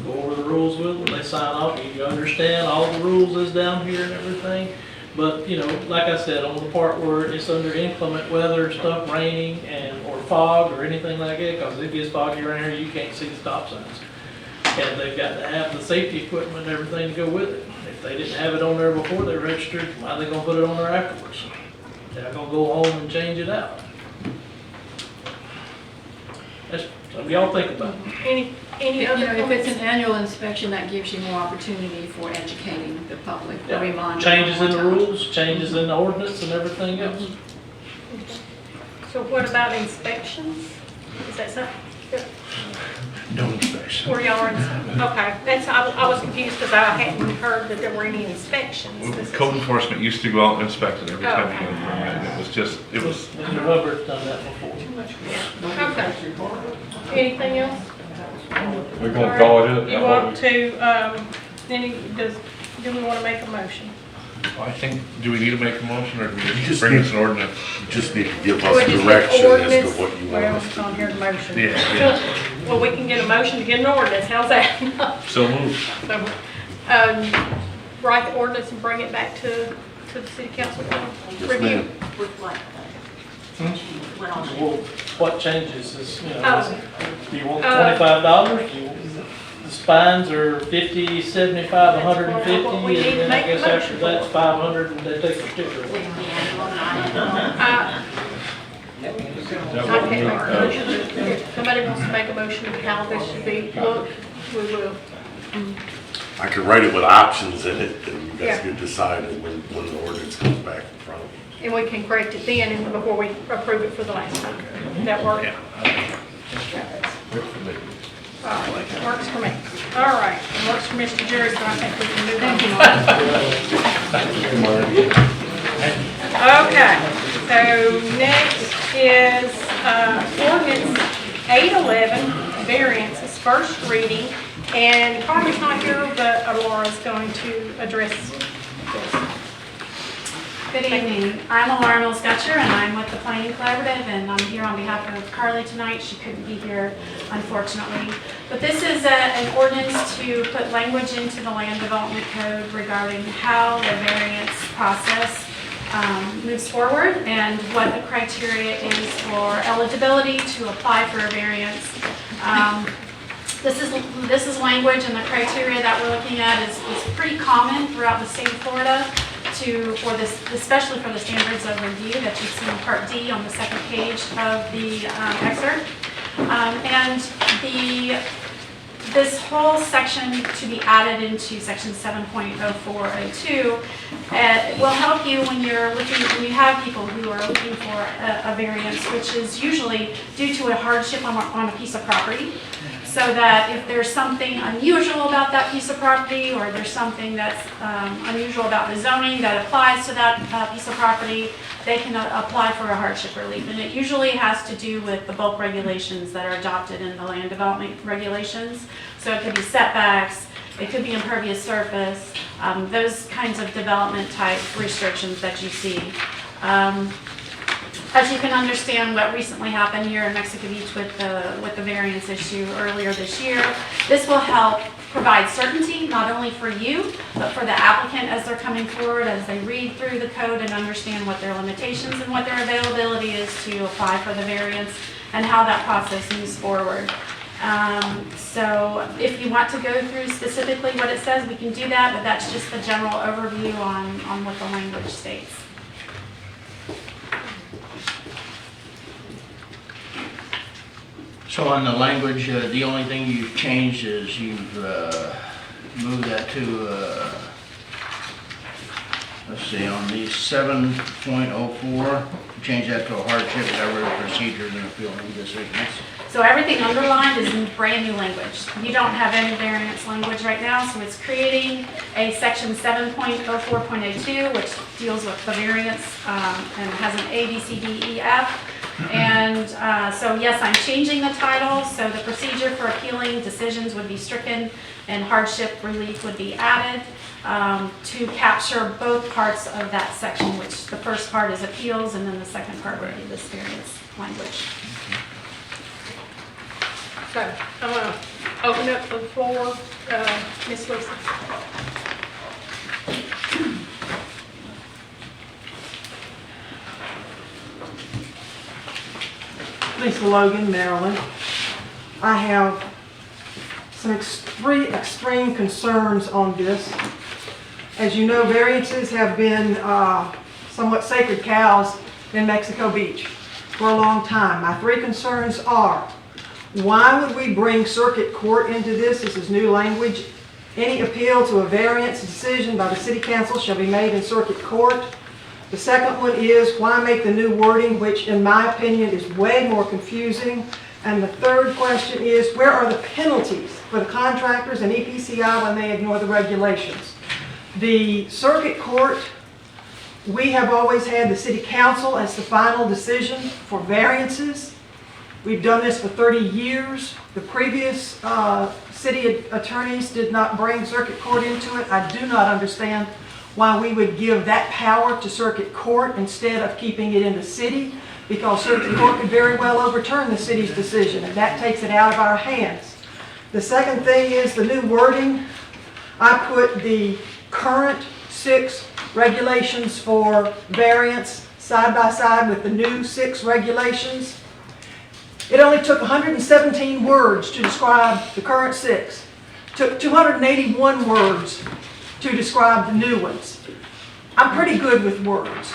Go over the rules with them, they sign off, you understand all the rules is down here and everything. But, like I said, on the part where it's under inclement weather, stuff raining or fog or anything like that, because it gets foggy around here, you can't see the stop signs. And they've got to have the safety equipment and everything to go with it. If they didn't have it on there before they registered, why are they gonna put it on there afterwards? They're not gonna go home and change it out. That's something y'all think about. Any other If it's an comments? annual inspection, that gives you more opportunity for educating the public, Yeah. or reminding them. Changes in the one time. rules, changes in the ordinance and everything else. So what about inspections? Is that something? No inspection. Where y'all are, okay, I was confused because I hadn't heard that there were any inspections. This is- Code enforcement used to go out and inspect it every time you get a permit. It was Mr. Hubbard's done that before. Okay. Anything else? We're gonna call it up. You want to, do we want to make a motion? I think, do we need to make a motion, or do we just just bring us need- an ordinance? You just need to give We'll us just get direction as ordinance. to what you want Well, us it's to on do. here, the motion. Yeah. Well, we can get a motion to get an ordinance, how's that? So moved. So, write the ordinance and bring it back to the city council for review. Well, what changes is, Oh. do you want $25? Do you want, the spines are 50, 75, 150, We need to and then I make a guess after motion. that's 500, and they take the sticker away. I can't make a motion. If somebody wants to make a motion of how this should be looked, we will. I could write it with options in it, and you Yeah. guys could decide when the ordinance comes back in front of you. And we can correct it then and before we approve it for the last time. Does that work? All right, works for me. All right, works for Mr. Jerry, so I think we can move on. Okay, so next is ordinance 811, variances, first reading. And Carmen's not here, but Aurora's going to address this. Good evening. I'm Laura Mills-Gutcher, and I'm with the Planning Collaborative, and I'm here on behalf of Carly tonight. She couldn't be here, unfortunately. But this is an ordinance to put language into the Land Development Code regarding how the variance process moves forward and what the criteria is for eligibility to apply for a variance. This is language, and the criteria that we're looking at is pretty common throughout the state of Florida especially for the standards of review that you see in Part D on the second page of the excerpt. This whole section to be added into section 7.0402 will help you when you have people who are looking for a variance, which is usually due to a hardship on a piece of property. So that if there's something unusual about that piece of property, or there's something that's unusual about the zoning that applies to that piece of property, they can apply for a hardship relief. And it usually has to do with the bulk regulations that are adopted in the land development regulations. So it could be setbacks, it could be impervious surface, those kinds of development type restrictions that you see. As you can understand, what recently happened here in Mexico Beach with the variance issue earlier this year, this will help provide certainty not only for you, but for the applicant as they're coming forward, as they read through the code and understand what their limitations and what their availability is to apply for the variance and how that process moves forward. So if you want to go through specifically what it says, we can do that, but that's just the general overview on what the language states. So on the language, the only thing you've changed is you've moved that to, let's see, on the 7.04, change that to a hardship cover procedures and appealing decisions. So everything underlined is in brand new language. You don't have any variance language right now, so it's creating a section 7.04.82, which deals with the variance and has an A, B, C, D, E, F. And so yes, I'm changing the title, so the procedure for appealing decisions would be stricken and hardship relief would be added to capture both parts of that section, which the first part is appeals and then the second part would be this variance language. So I'm going to open up the floor, Ms. Lisa. Lisa Logan, Maryland. I have some extreme concerns on this. As you know, variances have been somewhat sacred cows in Mexico Beach for a long time. My three concerns are, why would we bring circuit court into this? This is new language. Any appeal to a variance decision by the city council shall be made in circuit court. The second one is, why make the new wording, which in my opinion is way more confusing? And the third question is, where are the penalties for the contractors and EPCI when they ignore the regulations? The circuit court, we have always had the city council as the final decision for variances. We've done this for 30 years. The previous city attorneys did not bring circuit court into it. I do not understand why we would give that power to circuit court instead of keeping it in the city, because circuit court could very well overturn the city's decision, and that takes it out of our hands. The second thing is the new wording. I put the current 6 regulations for variance side by side with the new 6 regulations. It only took 117 words to describe the current 6. It took 281 words to describe the new ones. I'm pretty good with words.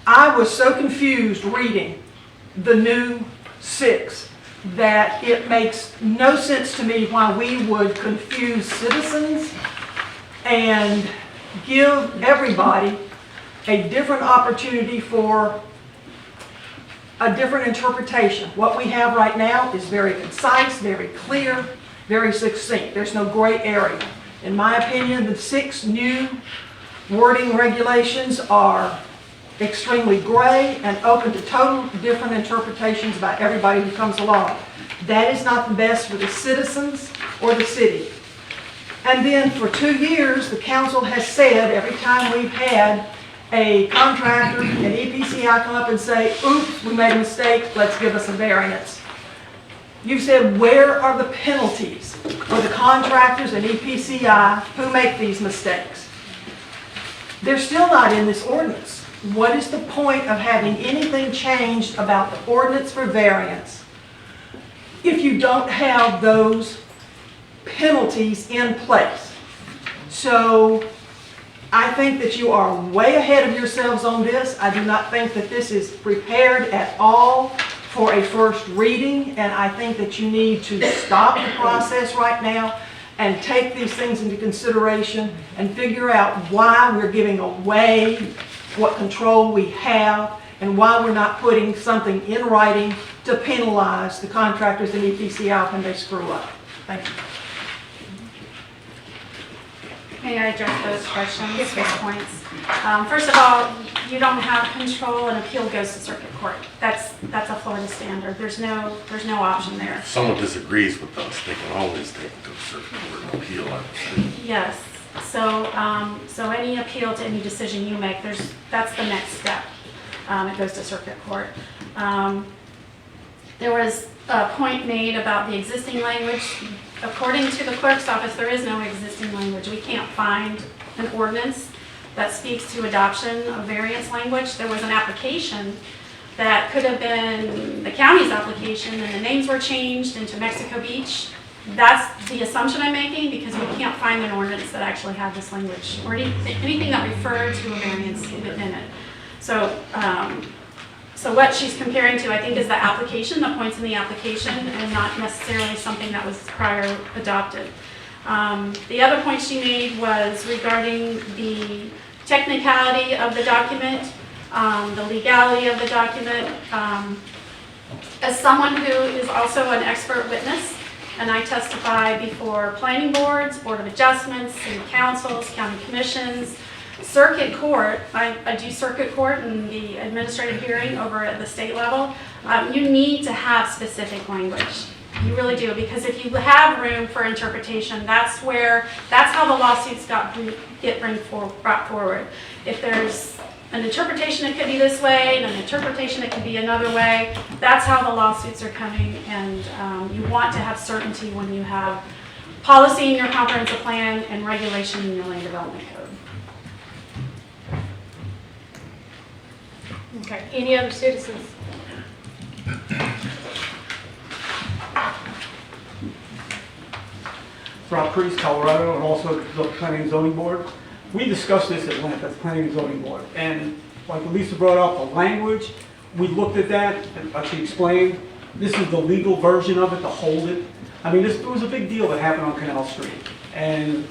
I was so confused reading the new 6 that it makes no sense to me why we would confuse citizens and give everybody a different opportunity for a different interpretation. What we have right now is very concise, very clear, very succinct. There's no gray area. In my opinion, the 6 new wording regulations are extremely gray and open to total different interpretations by everybody who comes along. That is not the best for the citizens or the city. And then for 2 years, the council has said, every time we've had a contractor, an EPCI come up and say, oops, we made a mistake, let's give us a variance. You've said, where are the penalties for the contractors and EPCI who make these mistakes? They're still not in this ordinance. What is the point of having anything changed about the ordinance for variance if you don't have those penalties in place? So I think that you are way ahead of yourselves on this. I do not think that this is prepared at all for a first reading, and I think that you need to stop the process right now and take these things into consideration and figure out why we're giving away what control we have and why we're not putting something in writing to penalize the contractors in EPCI when they screw up. Thank you. May I address those questions, those points? First of all, you don't have control, and appeal goes to circuit court. That's a Florida standard. There's no option there. If someone disagrees with us, they can always take it to a circuit court and appeal, I would say. Yes, so any appeal to any decision you make, that's the next step. It goes to circuit court. There was a point made about the existing language. According to the clerk's office, there is no existing language. We can't find an ordinance that speaks to adoption of variance language. There was an application that could have been the county's application, and the names were changed into Mexico Beach. That's the assumption I'm making, because we can't find an ordinance that actually had this language or anything that referred to a variance in it. So what she's comparing to, I think, is the application, the points in the application, and not necessarily something that was prior adopted. The other point she made was regarding the technicality of the document, the legality of the document. As someone who is also an expert witness, and I testify before planning boards, board of adjustments, city councils, county commissions, circuit court, I do circuit court and the administrative hearing over at the state level. You need to have specific language. You really do, because if you have room for interpretation, that's how the lawsuits get brought forward. If there's an interpretation, it could be this way, and an interpretation, it could be another way. That's how the lawsuits are coming, and you want to have certainty when you have policy in your comprehensive plan and regulation in your land development code. Okay, any other citizens? Rob Priest, Colorado, and also the Planning and Zoning Board. We discussed this at length at the Planning and Zoning Board, and like Lisa brought up, the language, we looked at that, and she explained, this is the legal version of it, to hold it. I mean, there was a big deal that happened on Canal Street, and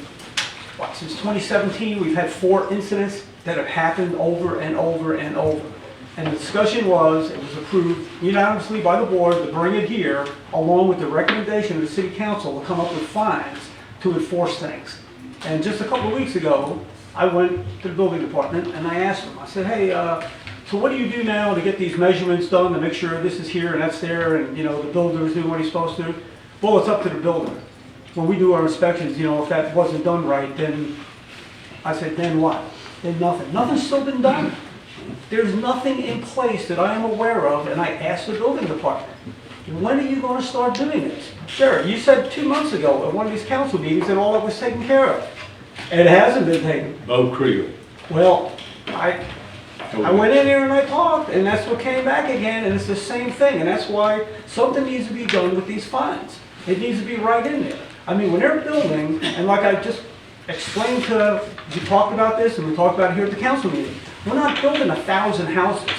since 2017, we've had 4 incidents that have happened over and over and over. And the discussion was, it was approved unanimously by the board to bring it here, along with the recommendation of the city council to come up with fines to enforce things. And just a couple of weeks ago, I went to the building department and I asked them, I said, hey, so what do you do now to get these measurements done to make sure this is here and that's there, and the builder is doing what he's supposed to do? Well, it's up to the builder. When we do our inspections, if that wasn't done right, then I said, then what? Then nothing. Nothing's still been done. There's nothing in place that I am aware of, and I asked the building department, when are you going to start doing this? Sure, you said 2 months ago at one of these council meetings that all that was taken care of. And it hasn't been taken. Bo Creel. Well, I went in there and I talked, and that's what came back again, and it's the same thing, and that's why something needs to be done with these fines. It needs to be right in there. I mean, when they're building, and like I just explained we talked about this, and we talked about it here at the council meeting, we're not building 1,000 houses.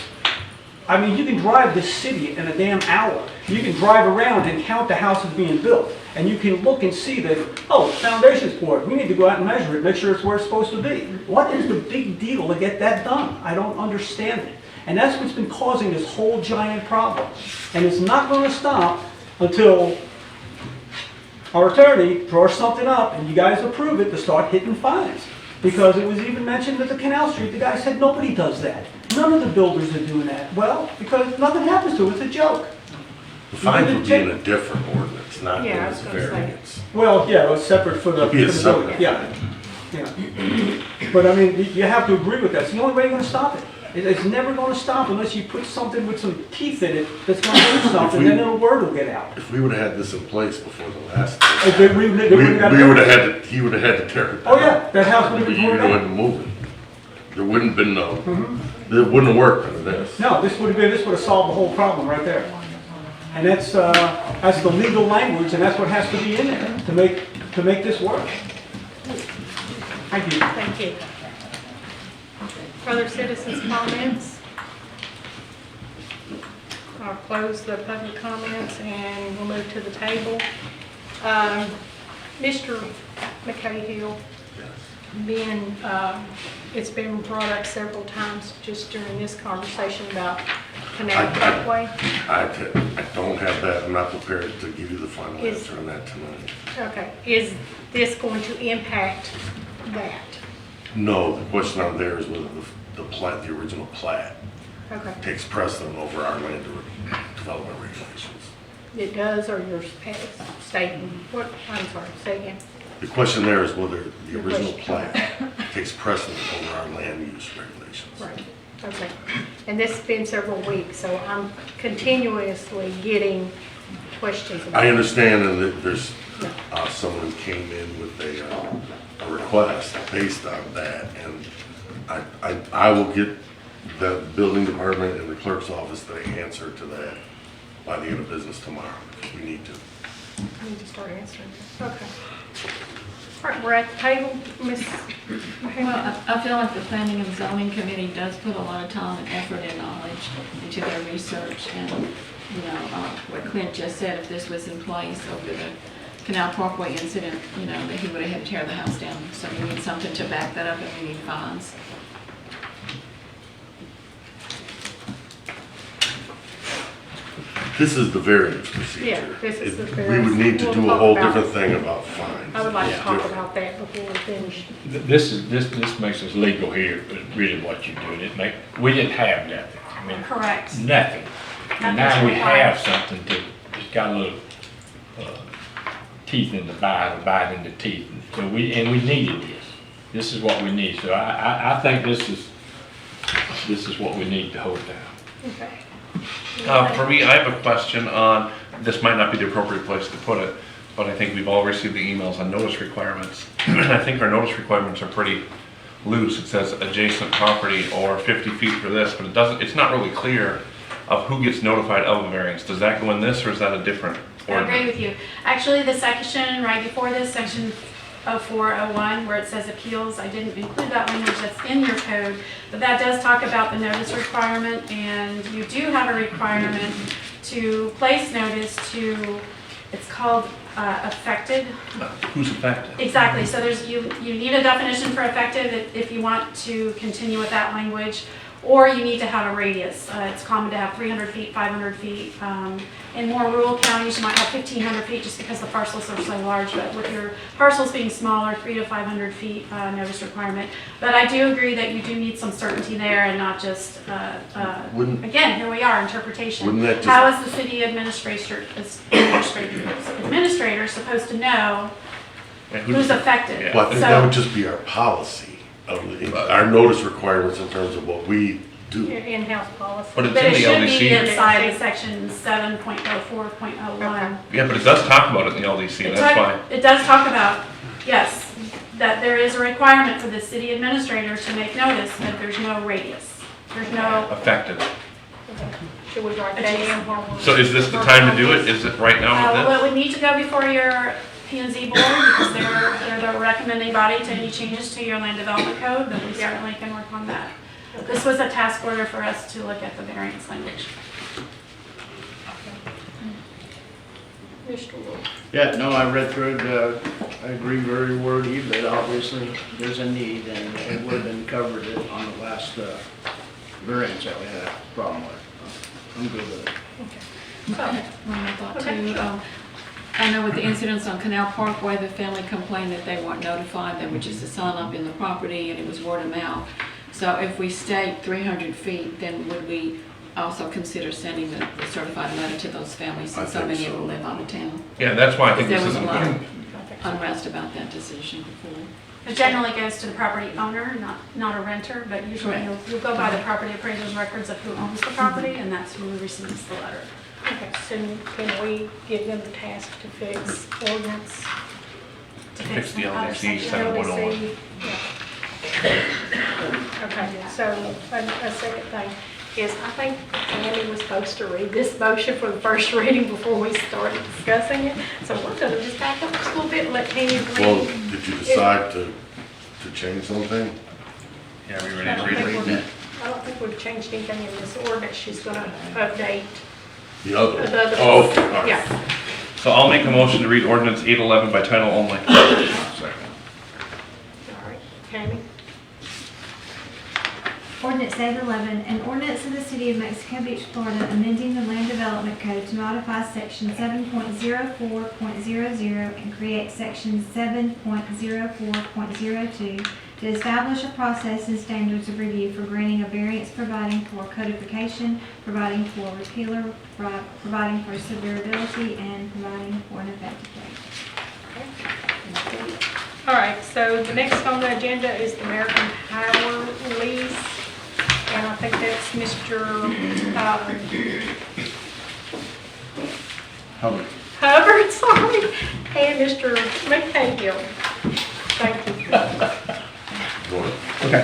I mean, you can drive this city in a damn hour. You can drive around and count the houses being built, and you can look and see that, oh, foundation's poured. We need to go out and measure it, make sure it's where it's supposed to be. What is the big deal to get that done? I don't understand it. And that's what's been causing this whole giant problem. And it's not going to stop until our attorney draws something up and you guys approve it to start hitting fines. Because it was even mentioned at the Canal Street, the guy said nobody does that. None of the builders are doing that. Well, because nothing happens to it, it's a joke. The fines would be in a different ordinance, not in this variance. Well, yeah, it's separate for the. It'd be a for the building. separate. Yeah. But I mean, you have to agree with that. It's the only way you're going to stop it. It's never going to stop unless you put something with some teeth in it that's going to do something, then the word will get out. If we would have had this in place before the last We would have he would have had to tear it down. Oh yeah, that house would have been torn You would have down. to move it. there wouldn't been no, it wouldn't work under this. No, this would have solved the whole problem right there. And that's the legal language, and that's what has to be in there to make this work. Thank you. Thank you. Further citizens' comments? I'll close the public comments and we'll move to the table. Mr. McCahill, it's been brought up several times just during this conversation about Canal Parkway. I don't have that, I'm not prepared to give you the final answer on that tonight. Okay, is this going to impact that? No, the question on there is whether the plat, the original plat, Okay, takes precedent over our land development regulations. it does, or you're stating, what, I'm sorry, say again. The question there is whether the original plat takes precedent over our land use regulations. Right, okay. And this has been several weeks, so I'm continuously getting questions about I it. understand that there's someone came in with a request based on that, and I will get the building department and the clerk's office the answer to that by the end of business tomorrow, if we need to. I need to start answering this. Okay. All right, we're at the table, Ms. Well, I feel like the Planning and Zoning Committee does put a lot of time and effort and knowledge into their research, and, you know, what Clint just said, if this was in place over the Canal Parkway incident, you know, that he would have had to tear the house down. So we need something to back that up, and we need fines. This is the variance procedure. Yeah, this is the We would need to variance. do We'll a whole talk about- different thing about fines. I would like to Yeah. talk about that before we finish. This makes us legal here, but really what you're doing, we didn't have nothing. I mean, Correct. nothing. And now we have something it's got a little, teeth in the bite in the teeth. So we needed this. This is what we need. So I think this is what we need to hold down. Okay. For me, I have a question on, this might not be the appropriate place to put it, but I think we've all received the emails on notice requirements. And I think our notice requirements are pretty loose. It says adjacent property or 50 feet for this, but it's not really clear of who gets notified of a variance. Does that go in this, or is that a different I ordinance? agree with you. Actually, the section right before this, section 0401, where it says appeals, I didn't include that language that's in your code, but that does talk about the notice requirement, and you do have a requirement to place notice to, it's called affected. Who's affected? Exactly, so you need a definition for effective if you want to continue with that language, or you need to have a radius. It's common to have 300 feet, 500 feet. In more rural counties, you might have 1,500 feet just because the parcels are so large, but with your parcels being smaller, 300 to 500 feet notice requirement. But I do agree that you do need some certainty there and not just, again, here we are, interpretation. Wouldn't that just- How is the city administrator supposed to know And who's affected? Yeah. Well, I think So- that would just be our policy, our notice requirements in terms of what we do. Your in-house policy. But it's But in it the should be LDC. inside of section 7.04.01. Yeah, but it does talk about it in the LDC, that's why. It does talk about, yes, that there is a requirement for the city administrator to make notice that there's no radius. There's no, Affected. Should we write that in while we're? So is this the time to do it? Is it right now with well, this? it would need to go before your P&Z board because they're the recommending body to any changes to your land development code, but we certainly can work on that. This was a task order for us to look at the variance language. Mr. Wolf. Yeah, no, I read through it, I agree very wordy, but obviously there's a need, and it would have been covered on the last variance that we had a problem with. I'm good with it. One more thought Okay. too. I know with the incidents on Canal Parkway, the family complained that they weren't notified, they were just a sign up in the property and it was word of mouth. So if we state 300 feet, then would we also consider sending the certified letter to those families since so I think many of so. them live out of town? Yeah, that's why I think There this was a isn't lot good. of unrest about that decision before. It generally goes to the property owner, not a renter, but usually Correct. you'll go by the property appraiser's records of who owns the property, and that's who receives the letter. Okay, so can we give them the task to fix ordinance? To Fix the other LDC section. 7.01. LDC? Yeah. Okay, so a second thing is, I think Tammy was supposed to read this motion for the first reading before we started discussing it. So we're gonna just back up just a little bit and let Tammy Well, read. did you decide to change something? Yeah, we I ready to don't read think it? we've- I don't think we've changed anything in this ordinance. She's gonna update The other one? the other. Oh, okay, all right. Yeah. So I'll make a motion to read ordinance 811 by title only. All right, Tammy? Ordinance 811, an ordinance of the City of Mexico Beach, Florida, amending the Land Development Code to modify section 7.04.00 and create section 7.04.02 to establish a process and standards of review for granting a variance, providing for codification, providing for repealer, providing for severability, and providing for an effective date. All right, so the next on the agenda is the American Power lease, and I think that's Mr. Hubbard, sorry, and Mr. McHagill. Thank you. Okay.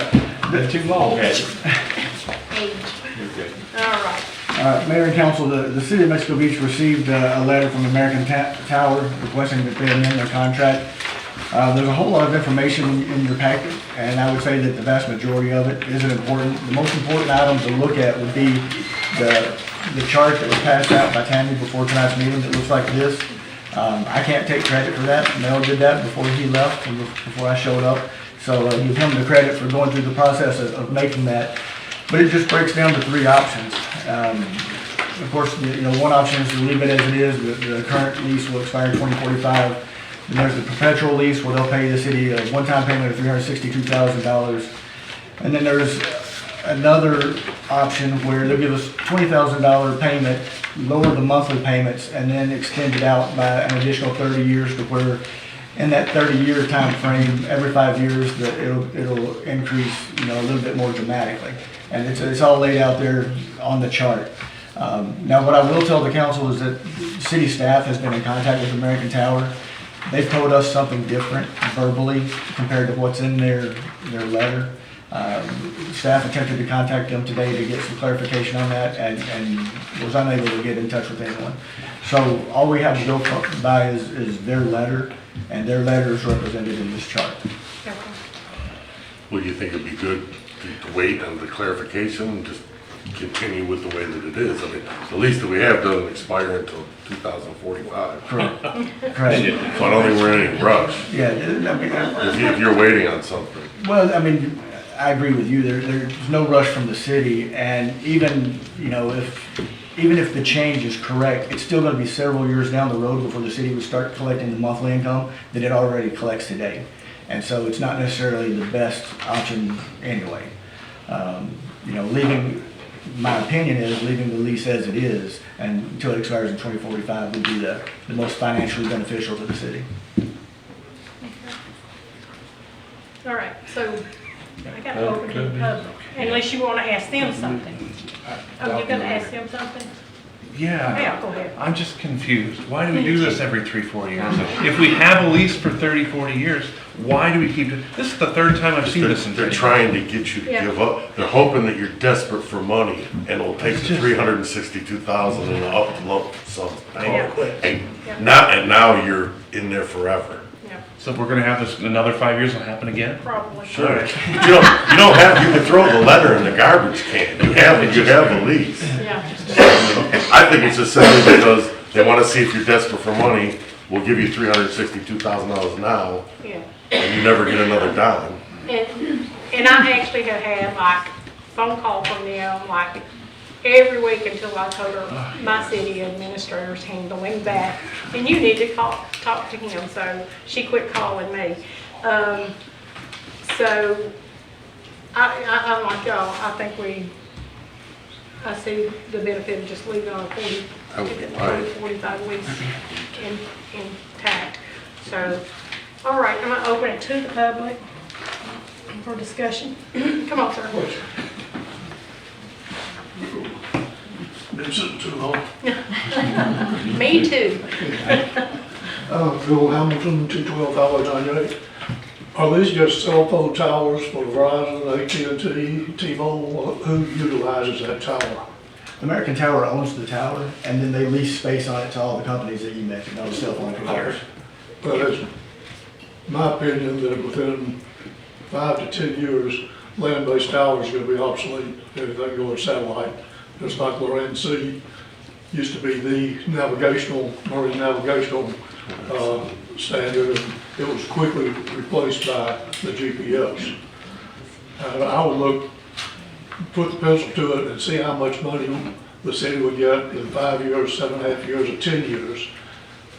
Been too long, Age. You're good. All right. Mayor and council, the city of Mexico Beach received a letter from American Tower requesting that they amend their contract. There's a whole lot of information in your packet, and I would say that the vast majority of it isn't important. The most important item to look at would be the chart that was passed out by Tammy before tonight's meeting that looks like this. I can't take credit for that. Mel did that before he left and before I showed up. So give him the credit for going through the process of making that. But it just breaks down to three options. Of course, one option is to leave it as it is. The current lease will expire in 2045. Then there's the perpetual lease where they'll pay the city a one-time payment of $362,000. And then there's another option where they'll give us $20,000 payment, lower the monthly payments, and then extend it out by an additional 30 years to where in that 30-year time frame, every 5 years, that it'll increase, a little bit more dramatically. And it's all laid out there on the chart. Now, what I will tell the council is that city staff has been in contact with American Tower. They've told us something different verbally compared to what's in their letter. Staff attempted to contact them today to get some clarification on that and was unable to get in touch with anyone. So all we have to go by is their letter, and their letter is represented in this chart. Well, you think it'd be good to wait on the clarification and just continue with the way that it is? I mean, the lease that we have doesn't expire until 2045. Correct. So I don't think we're in any rush. Yeah, If you're waiting on something. Well, I mean, I agree with you. There's no rush from the city, and even if the change is correct, it's still going to be several years down the road before the city would start collecting the monthly income that it already collects today. And so it's not necessarily the best option anyway. My opinion is leaving the lease as it is and until it expires in 2045 would be the most financially beneficial to the city. All right, so I got to open it up, unless you want to ask them something. Oh, you're going to ask them something? Yeah. Yeah, go ahead. I'm just confused. Why do we do this every 3-4 years? If we have a lease for 30-40 years, why do we keep it? This is the third time I've seen this in They're 30 trying to get you to Yeah. give up. They're hoping that you're desperate for money and it'll take the $362,000 and up lump sum payment. Yeah. And now you're in there forever. Yeah, So if we're gonna have this, another 5 years will happen again? probably. Sure. You can throw the letter in the garbage can. You have a lease. Yeah, I think it's just simply because they want to see if you're desperate for money. We'll give you $362,000 now, yeah. and you never get another dime. And I actually have had like phone call from them like every week until I told her my city administrator's handling that. And you need to talk to him, so she quit calling me. So I'm like y'all, I see the benefit of just leaving on 45 weeks intact. So, all right, I'm gonna open it to the public for discussion. Come on, sir. Been sitting too long. Me too. Bill Hamilton, 212 Howard 98. Are these just cell phone towers for Verizon, AT&T, T-Mobile? Who utilizes that tower? American Tower owns the tower, and then they lease space on it to all the companies that you mentioned, all the cell phone providers. But it's my opinion that within 5 to 10 years, land-based towers are gonna be obsolete. Everything going satellite, just like Loran C used to be the marine navigational standard, and it was quickly replaced by the GPS. And I would put the pencil to it and see how much money the city would get in 5 years, 7.5 years, or 10 years,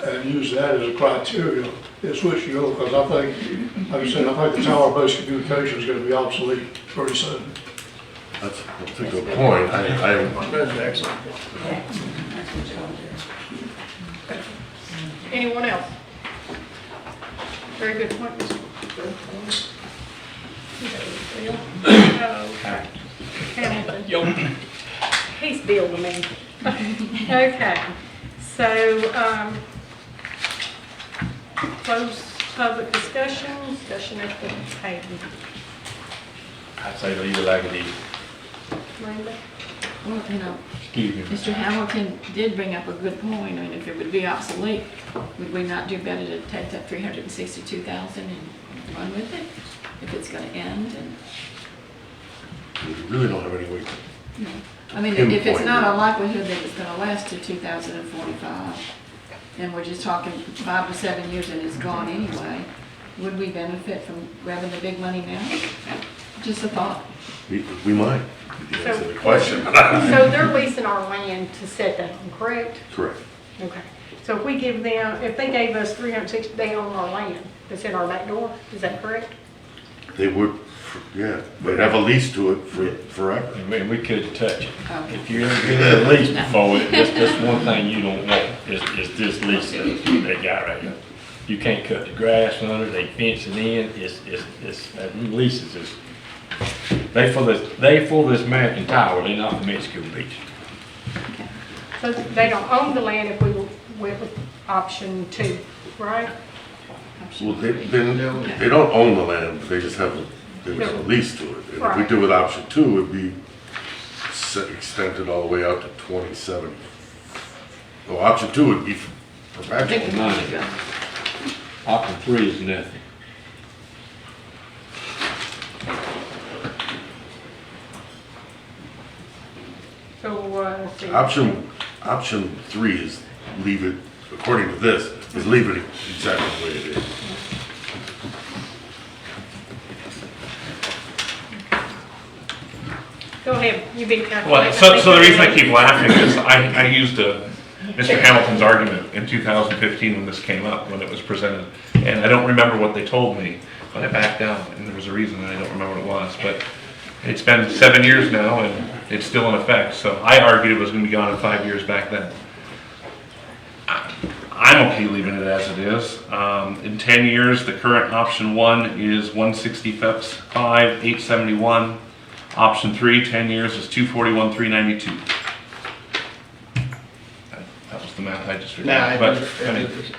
and use that as a criteria and switch to go, because I think, like I said, I think the tower-based communication is gonna be obsolete pretty soon. That's a good point. That's excellent. Anyone else? Very good point, Mr. Okay. Hamilton. He's Bill to me. Okay, so, close public discussion at the table. I'd say leave it like it is. Linda? Well, you know, Excuse me. Mr. Hamilton did bring up a good point. I mean, if it would be obsolete, would we not do better to take that 362,000 and run with it? If it's gonna end and, We really don't have any way to. you know, I mean, if it's not a likelihood that it's gonna last to 2045, and we're just talking 5 to 7 years and it's gone anyway, would we benefit from grabbing the big money now? Just a thought. We might, if you answer So- the question. So they're leasing our land to set that on, correct? Correct. Okay. So if we give them, if they gave us 360, they own our land that's in our back door, is that correct? They would, yeah, they'd have a lease to it forever. And we couldn't touch it. Okay. If you ever get a lease before it, that's one thing you don't want, is this lease that they got right here. You can't cut the grass under, they fence it in, leases is, they for this American Tower, they not for Mexico Beach. So they don't own the land if we went with option 2, right? Well, they don't own the land, but they just have there's a lease to it. And if we Right. do with option 2, it'd be extended all the way out to 2070. Well, option 2 would be perpetual. Option 3 is nothing. So, let's see. Option 3 is leave it, according to this, is leave it exactly the way it is. Go ahead, you've been Well, calculating. so the reason I keep laughing is I used Mr. Hamilton's argument in 2015 when this came up, when it was presented. And I don't remember what they told me, but I backed out, and there was a reason, and I don't remember what it was. But it's been 7 years now, and it's still in effect. So I argued it was gonna be gone in 5 years back then. I'm okay leaving it as it is. In 10 years, the current option 1 is 165, 871. Option 3, 10 years, is 241, 392. That was the math I just Now, read.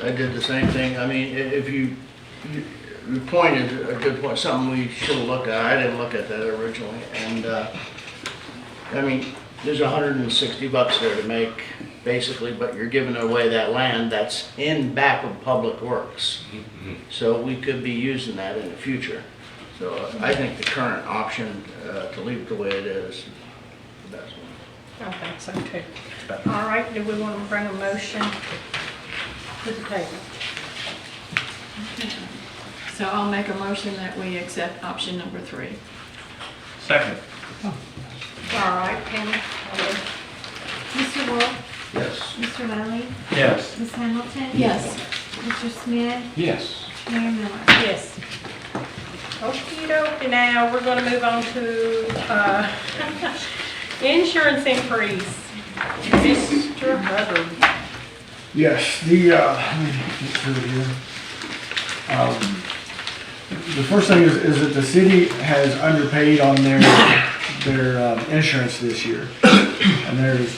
I did the same thing. I mean, if you pointed a good point, something we should have looked at. I didn't look at that originally. And, I mean, there's $160 there to make, basically, but you're giving away that land that's in back of Public Works. So we could be using that in the future. So I think the current option, to leave it the way it is the best one. I think so too. All right, do we want to bring a motion to the table? So I'll make a motion that we accept option number 3. Second. All right, Pam? Mr. Wolf? Yes. Mr. Lally? Yes. Ms. Hamilton? Yes. Mr. Smith? Yes. Mayor Miller? Yes. Okey-dokey, now we're gonna move on to, insurance increase. Mr. Hubbard. Yes, let me get through it here. The first thing is that the city has underpaid on their insurance this year. And there's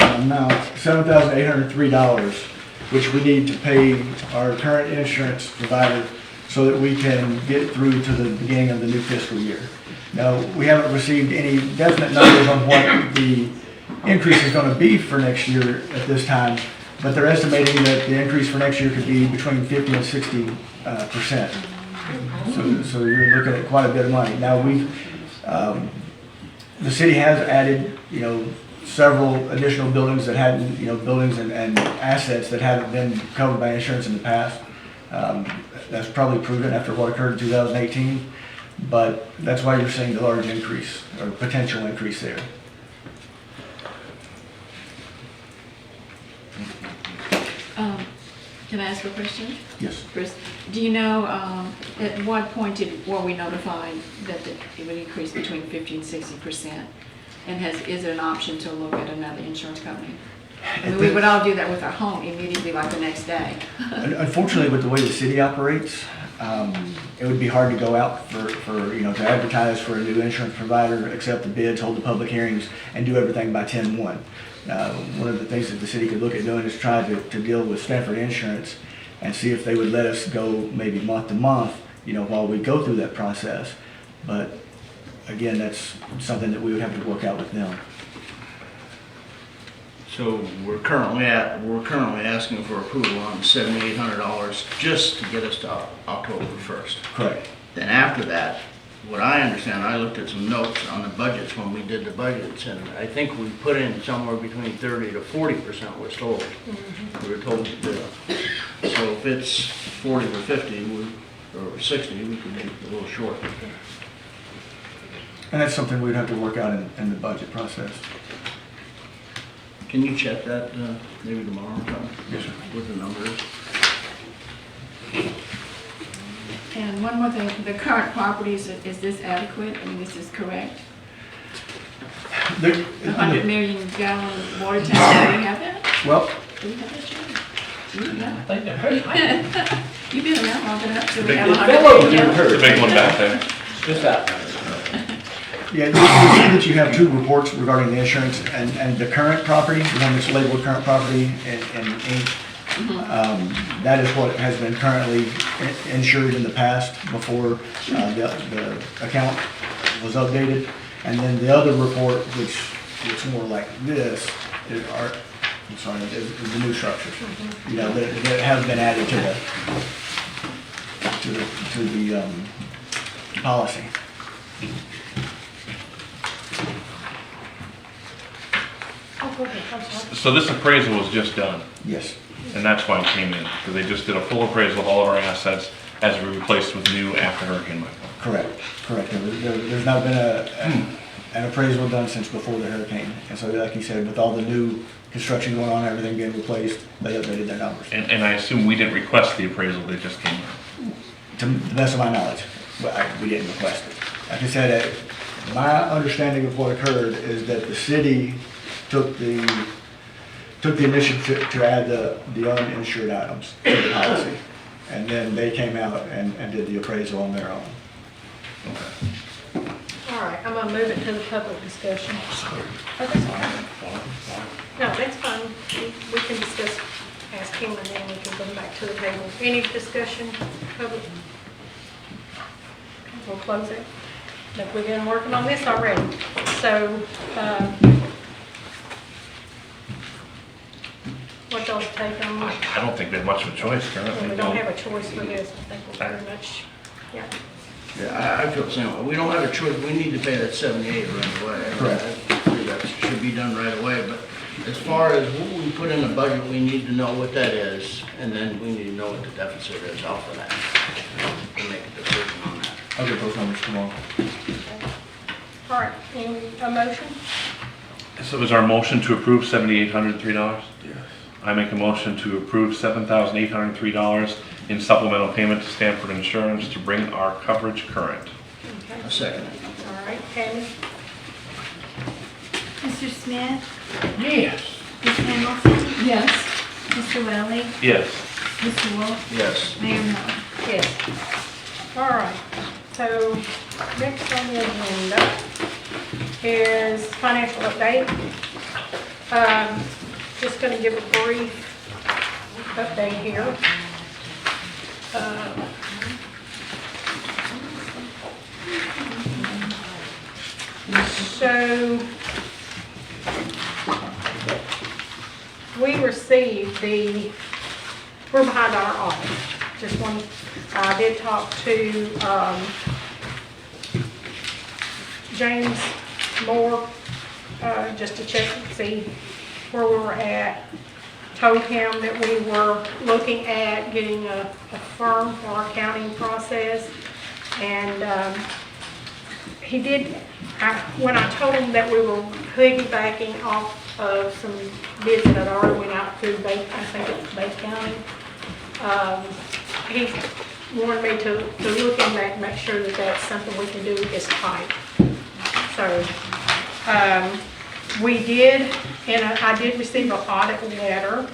an amount, $7,803 which we need to pay our current insurance provider so that we can get through to the beginning of the new fiscal year. Now, we haven't received any definite numbers on what the increase is going to be for next year at this time, but they're estimating that the increase for next year could be between 50 and 60%. So you're looking at quite a bit of money. Now, the city has added, several additional buildings that hadn't, buildings and assets that haven't been covered by insurance in the past. That's probably proven after what occurred in 2018, but that's why you're seeing the large increase or potential increase there. Can I ask a question? Yes. Chris, do you know, at what point were we notified that it would increase between 50 and 60%? And is it an option to look at another insurance company? I mean, we would all do that with our home immediately, like the next day. Unfortunately, with the way the city operates, it would be hard to go out to advertise for a new insurance provider, accept the bids, hold the public hearings, and do everything by 10/1. One of the things that the city could look at doing is try to deal with Stanford Insurance and see if they would let us go maybe month to month, while we go through that process. But again, that's something that we would have to work out with them. So we're currently asking for approval on $7,800 just to get us to October 1st. Correct. Then after that, what I understand, I looked at some notes on the budgets when we did the budgets, and I think we put in somewhere between 30 to 40% was told. We were told to do. So if it's 40 or 50 or 60, we could make it a little short. And that's something we'd have to work out in the budget process. Can you check that maybe tomorrow? Yes, sir. What the number is? And one more thing, the current properties, is this adequate? I mean, this is correct? 100 million gallon water tank, do we have that? Well, Do we have that, Jim? I think I heard. You've been around long enough to have 100 There's million gallons. a big one back there. Just out. yeah, you see that you have two reports regarding the insurance and the current property, the one that's labeled current property in ink. That is what has been currently insured in the past before the account was updated. And then the other report, which looks more like this, is the new structures. That have been added to the policy. So this appraisal was just done, Yes. and that's why it came in, because they just did a full appraisal of all of our assets as we replaced with new after Hurricane Michael. Correct. There's not been an appraisal done since before the hurricane. And so like you said, with all the new construction going on, everything being replaced, they updated their numbers. And I assume we didn't request the appraisal, they just came in. To the best of my knowledge, we didn't request it. Like I said, my understanding of what occurred is that the city took the initiative to add the uninsured items to the policy. And then they came out and did the appraisal on their own. All right, I'm gonna move it to the public discussion. Oh, that's all right. No, that's fine. We can discuss, ask him, and then we can go back to the table. Any discussion, public? We'll close it. Look, we've been working on this already. So, what y'all's take on this? I don't think we have much of a choice currently. We don't have a choice for this. I think we're very much, yeah. Yeah, I feel the same way. We don't have a choice. We need to pay that 78 right away. Correct. I agree that should be done right away, but as far as what we put in the budget, we need to know what that is, and then we need to know what the deficit is off of that to make a decision on that. I'll get those numbers tomorrow. All right, a motion? So is our motion to approve $7,803? Yes. I make a motion to approve $7,803 in supplemental payment to Stanford Insurance to bring our coverage current. Okay. A second. All right, Tammy? Mr. Smith? Yes. Ms. Hamilton? Yes. Mr. Welly? Yes. Mr. Wolf? Yes. Mayor Miller? Yes. All right, so next on the agenda is financial update. Just going to give a brief update here. So, we received we're behind on our audit. Just one, I did talk to, James Moore, just to check and see where we were at. Told him that we were looking at getting a firm for our accounting process. And he did, when I told him that we were piggybacking off of some bids that had already went out through Bay, I think it's Bay County, he wanted me to look in that and make sure that that's something we can do with this pipe. So, we did, and I did receive an audit letter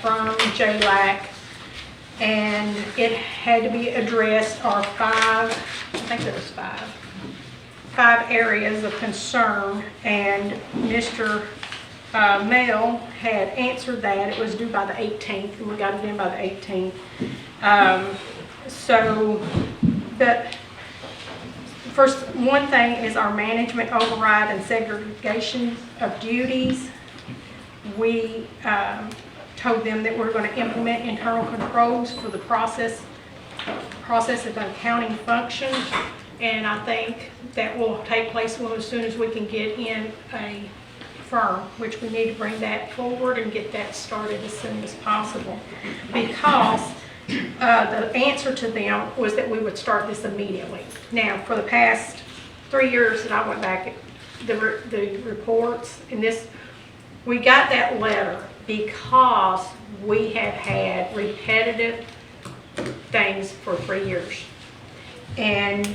from JLAC, and it had to be addressed, our five areas of concern, and Mr. Mel had answered that. It was due by the 18th, and we got it in by the 18th. So, but first, one thing is our management override and segregation of duties. We told them that we're going to implement internal controls for the process of accounting functions, and I think that will take place as soon as we can get in a firm, which we need to bring that forward and get that started as soon as possible, because the answer to them was that we would start this immediately. Now, for the past 3 years that I went back at the reports, and we got that letter because we have had repetitive things for 3 years. And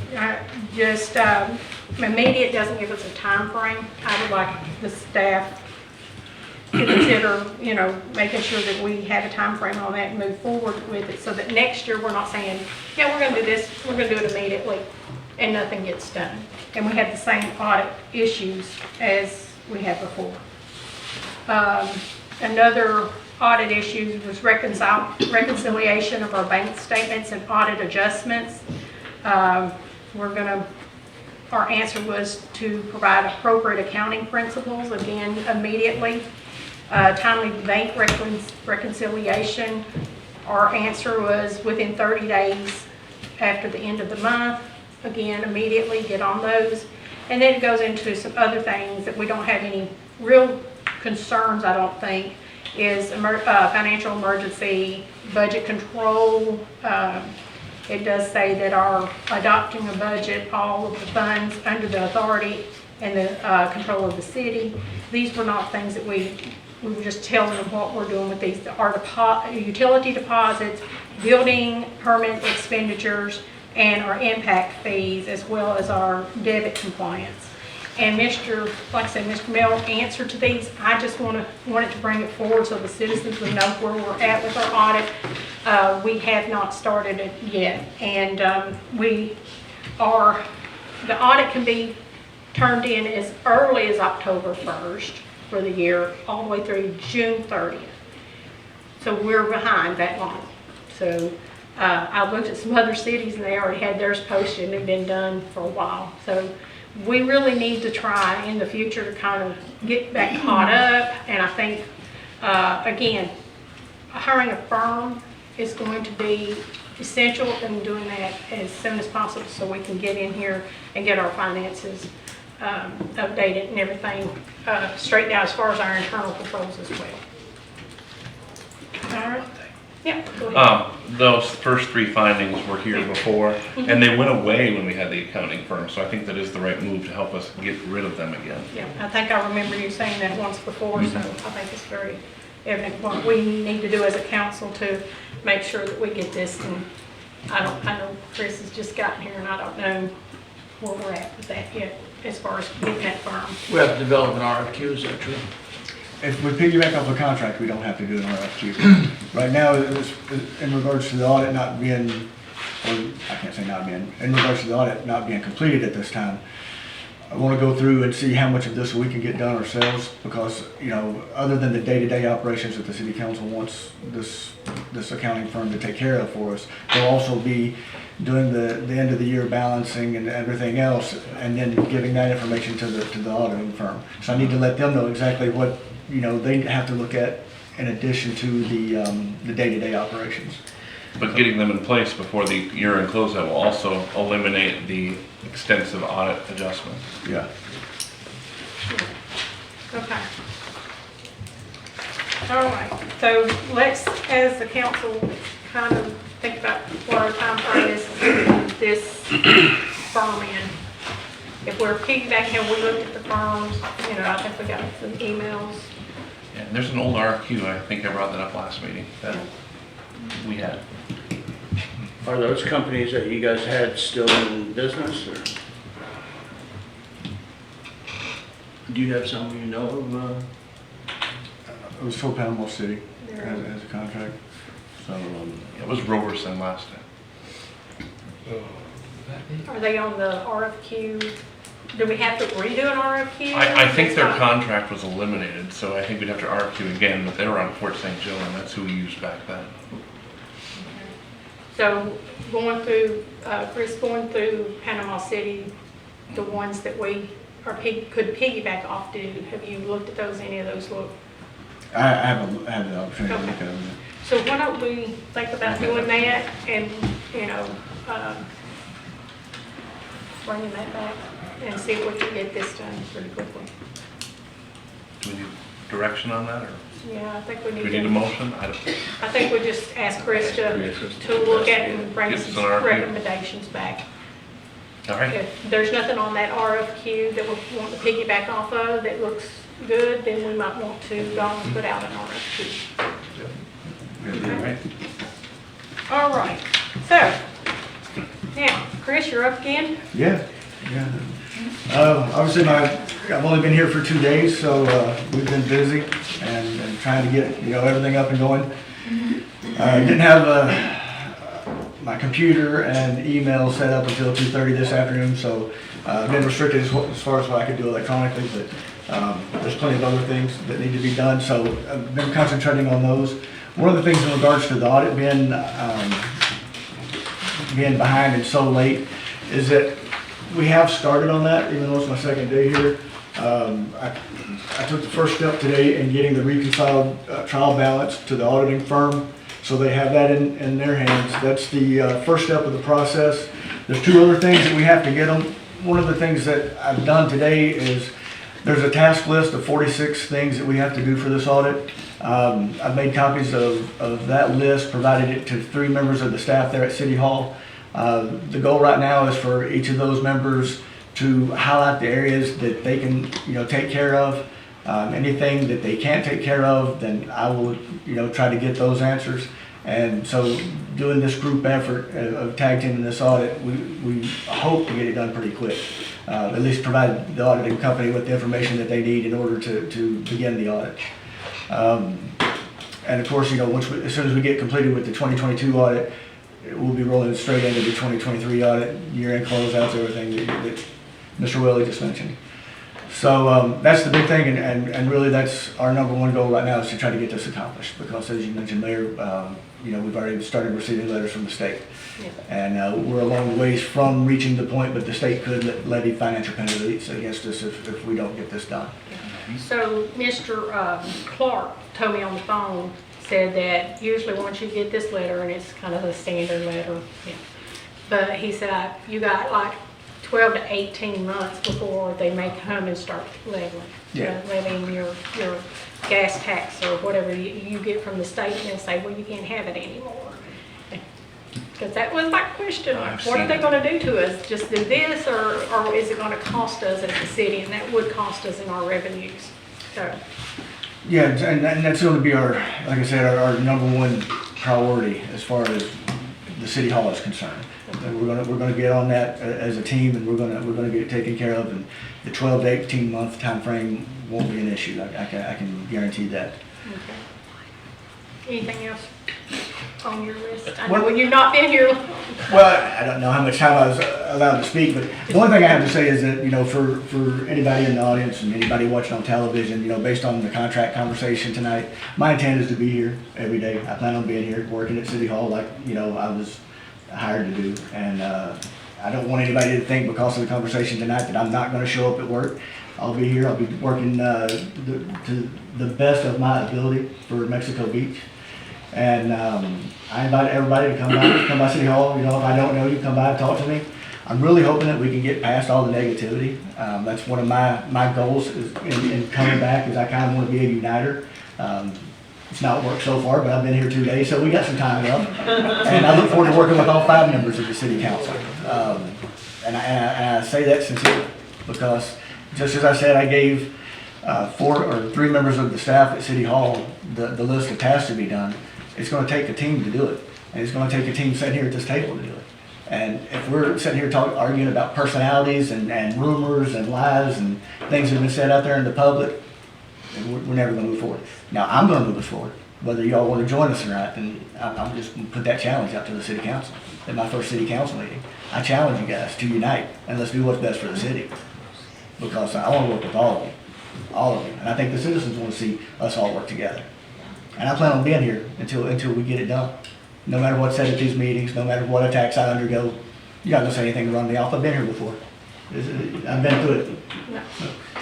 immediate doesn't give us a time frame. I would like the staff to consider, making sure that we have a time frame on that and move forward with it, so that next year we're not saying, yeah, we're going to do this, we're going to do it immediately, and nothing gets done. And we had the same audit issues as we had before. Another audit issue was reconciliation of our bank statements and audit adjustments. Our answer was to provide appropriate accounting principles, again, immediately. Timely bank reconciliation, our answer was within 30 days after the end of the month. Again, immediately get on those. And then it goes into some other things that we don't have any real concerns, I don't think, is financial emergency, budget control. It does say that our adopting a budget, all of the funds under the authority and the control of the city. These were not things that we were just telling them what we're doing with these. Our utility deposits, building permit expenditures, and our impact fees, as well as our debit compliance. And like I said, Mr. Mel answered to these. I just wanted to bring it forward so the citizens would know where we're at with our audit. We have not started it yet, and the audit can be turned in as early as October 1st for the year, all the way through June 30th. So we're behind that long. So I looked at some other cities, and they already had theirs posted, and they've been done for a while. So we really need to try in the future to kind of get back caught up. And I think, again, hiring a firm is going to be essential in doing that as soon as possible, so we can get in here and get our finances updated and everything straightened out as far as our internal controls as well. All right. Yeah, go ahead. Those first three findings were here before, and they went away when we had the accounting firm, so I think that is the right move to help us get rid of them again. Yeah, I think I remember you saying that once before, so I think it's very evident what we need to do as a council to make sure that we get this. And I know Chris has just gotten here, and I don't know where we're at with that yet, as far as getting that firm. We have to develop an RFQ, is that true? If we piggyback off a contract, we don't have to do an RFQ. Right now, in regards to the audit not being, or I can't say not being, in regards to the audit not being completed at this time, I want to go through and see how much of this we can get done ourselves, because, you know, other than the day-to-day operations that the city council wants this accounting firm to take care of for us, they'll also be doing the end of the year balancing and everything else, and then giving that information to the auditing firm. So I need to let them know exactly what, you know, they have to look at in addition to the day-to-day operations. But getting them in place before the year-end closeout will also eliminate the extensive audit adjustment. Yeah. Okay. All right, so let's, as the council, kind of think about what our time frame is to put this firm in. If we're piggybacking, have we looked at the firms? You know, I think we got some emails. Yeah, and there's an old RFQ, I think I brought that up last meeting, that we had. Are those companies that you guys had still in business, or? Do you have some you know of? It was for Panama City as a contract. So It was Roberson last time. Are they on the RFQ? Do we have to redo an RFQ? I think their contract was eliminated, so I think we'd have to RFQ again, but they were on Fort St. Joe, and that's who we used back then. So going through, Chris, going through Panama City, the ones that we could piggyback off to, have you looked at those, any of those look? I haven't had the opportunity to look at them. So why don't we think about doing that and, you know, bringing that back and see if we can get this done pretty quickly. Do we need direction on that, or Yeah, I think we do need we to. need a motion? I think we just ask Chris to look at it and bring Give us some an RFQ. recommendations back. All right. If there's nothing on that RFQ that we want to piggyback off of that looks good, then we might want to go and put out an RFQ. All right. All right, so, now, Chris, you're up again? Yeah. Obviously, I've only been here for 2 days, so we've been busy and trying to get, you know, everything up and going. Didn't have my computer and email set up until 2:30 this afternoon, so I've been restricted as far as what I could do electronically, but there's plenty of other things that need to be done, so I've been concentrating on those. One of the things in regards to the audit being behind and so late is that we have started on that, even though it's my second day here. I took the first step today in getting the reconciled trial balance to the auditing firm, so they have that in their hands. That's the first step of the process. There's 2 other things that we have to get them. One of the things that I've done today is there's a task list of 46 things that we have to do for this audit. I've made copies of that list, provided it to 3 members of the staff there at City Hall. The goal right now is for each of those members to highlight the areas that they can, you know, take care of. Anything that they can't take care of, then I will, you know, try to get those answers. And so doing this group effort of tag teaming this audit, we hope to get it done pretty quick. At least provide the auditing company with the information that they need in order to begin the audit. And of course, you know, as soon as we get completed with the 2022 audit, we'll be rolling straight into the 2023 audit, year-end closeouts, everything that Mr. Willie just mentioned. So that's the big thing, and really that's our #1 goal right now, is to try to get this accomplished, because as you mentioned, Mayor, you know, we've already started receiving letters from the state. Yeah. And we're a long ways from reaching the point, but the state could levy financial penalties against us if we don't get this done. So Mr. Clark told me on the phone, said that usually once you get this letter, and it's kind of a standard letter, yeah, but he said you got like 12 to 18 months before they may come and start levying your gas tax or whatever you get from the state, and they'll say, well, you can't have it anymore. Because that was my question. What are they going to do to us? Just do this, or is it going to cost us as a city? And that would cost us in our revenues. So. Yeah, and that's going to be our, like I said, our #1 priority as far as the City Hall is concerned. And we're going to get on that as a team, and we're going to get it taken care of. And the 12 to 18 month time frame won't be an issue. I can guarantee that. Okay. Anything else? on your list? I know you've not been here. Well, I don't know how much time I was allowed to speak, but the only thing I have to say is that, for anybody in the audience and anybody watching on television, based on the contract conversation tonight, my intent is to be here every day. I plan on being here, working at City Hall like, I was hired to do. And I don't want anybody to think because of the conversation tonight that I'm not gonna show up at work. I'll be here, I'll be working to the best of my ability for Mexico Beach. And I invite everybody to come by City Hall. If I don't know you, come by and talk to me. I'm really hoping that we can get past all the negativity. That's one of my goals in coming back, is I kind of want to be a uniter. It's not worked so far, but I've been here 2 days, so we got some time left. And I look forward to working with all 5 members of the City Council. And I say that sincerely, because just as I said, I gave 3 members of the staff at City Hall the list of tasks to be done. It's going to take a team to do it, and it's going to take a team sitting here at this table to do it. And if we're sitting here arguing about personalities and rumors and lies and things that have been said out there in the public, we're never going to move forward. Now, I'm going to move us forward. Whether y'all want to join us or not, then I'm just going to put that challenge out to the City Council. At my first City Council meeting, I challenge you guys to unite, and let's do what's best for the city. Because I want to work with all of you. And I think the citizens want to see us all work together. And I plan on being here until we get it done. No matter what's said at these meetings, no matter what attacks I undergo, you're not going to say anything to run me off. I've been here before. I've been through it. No.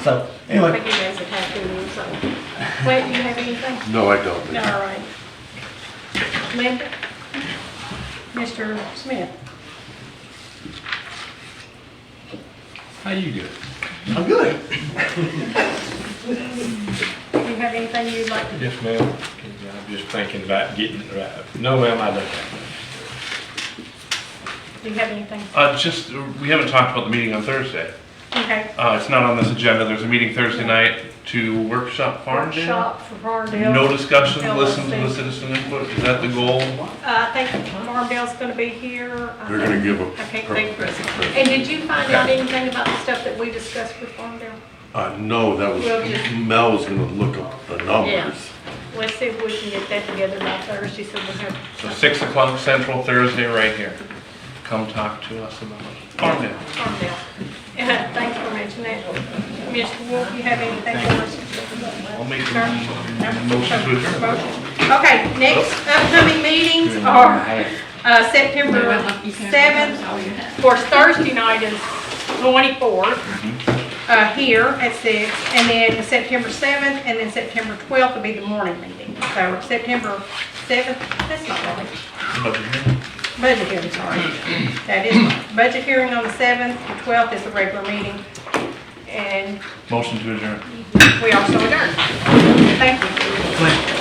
So, anyway. I think you guys have had to, so. Wait, do you have anything? No, I don't. No, all right. Linda? Mr. Smith? How you doing? I'm good. Do you have anything you'd like to do? Yes, ma'am. I'm just thinking about getting it right. No, ma'am, I don't. Do you have anything? We haven't talked about the meeting on Thursday. Okay. It's not on this agenda. There's a meeting Thursday night to workshop Farmdale. Workshop for Farmdale. No discussion, listen to the LLC. citizen input. Is that the goal? I think Farmdale's gonna be here. They're gonna give a. I can't think. And did you find out anything about the stuff that we discussed with Farmdale? No, that was, Mel was gonna look up the numbers. Let's see if we can get that together by Thursday, so we'll have. So 6 o'clock Central Thursday right here. Come talk to us about Farmdale. Farmdale. Thanks for mentioning that. Mr. Wolf, you have anything for us? I'll make Sir? a motion to adjourn. Okay, next upcoming meetings are September 7th. Of course, Thursday night is 24th. Here at 6, and then September 7th, and then September 12th will be the morning meeting. So September 7th, that's not right. Budget hearing, sorry. That is right. Budget hearing on the 7th, the 12th is the regular meeting, and Motion to adjourn. we also adjourn. Thank you.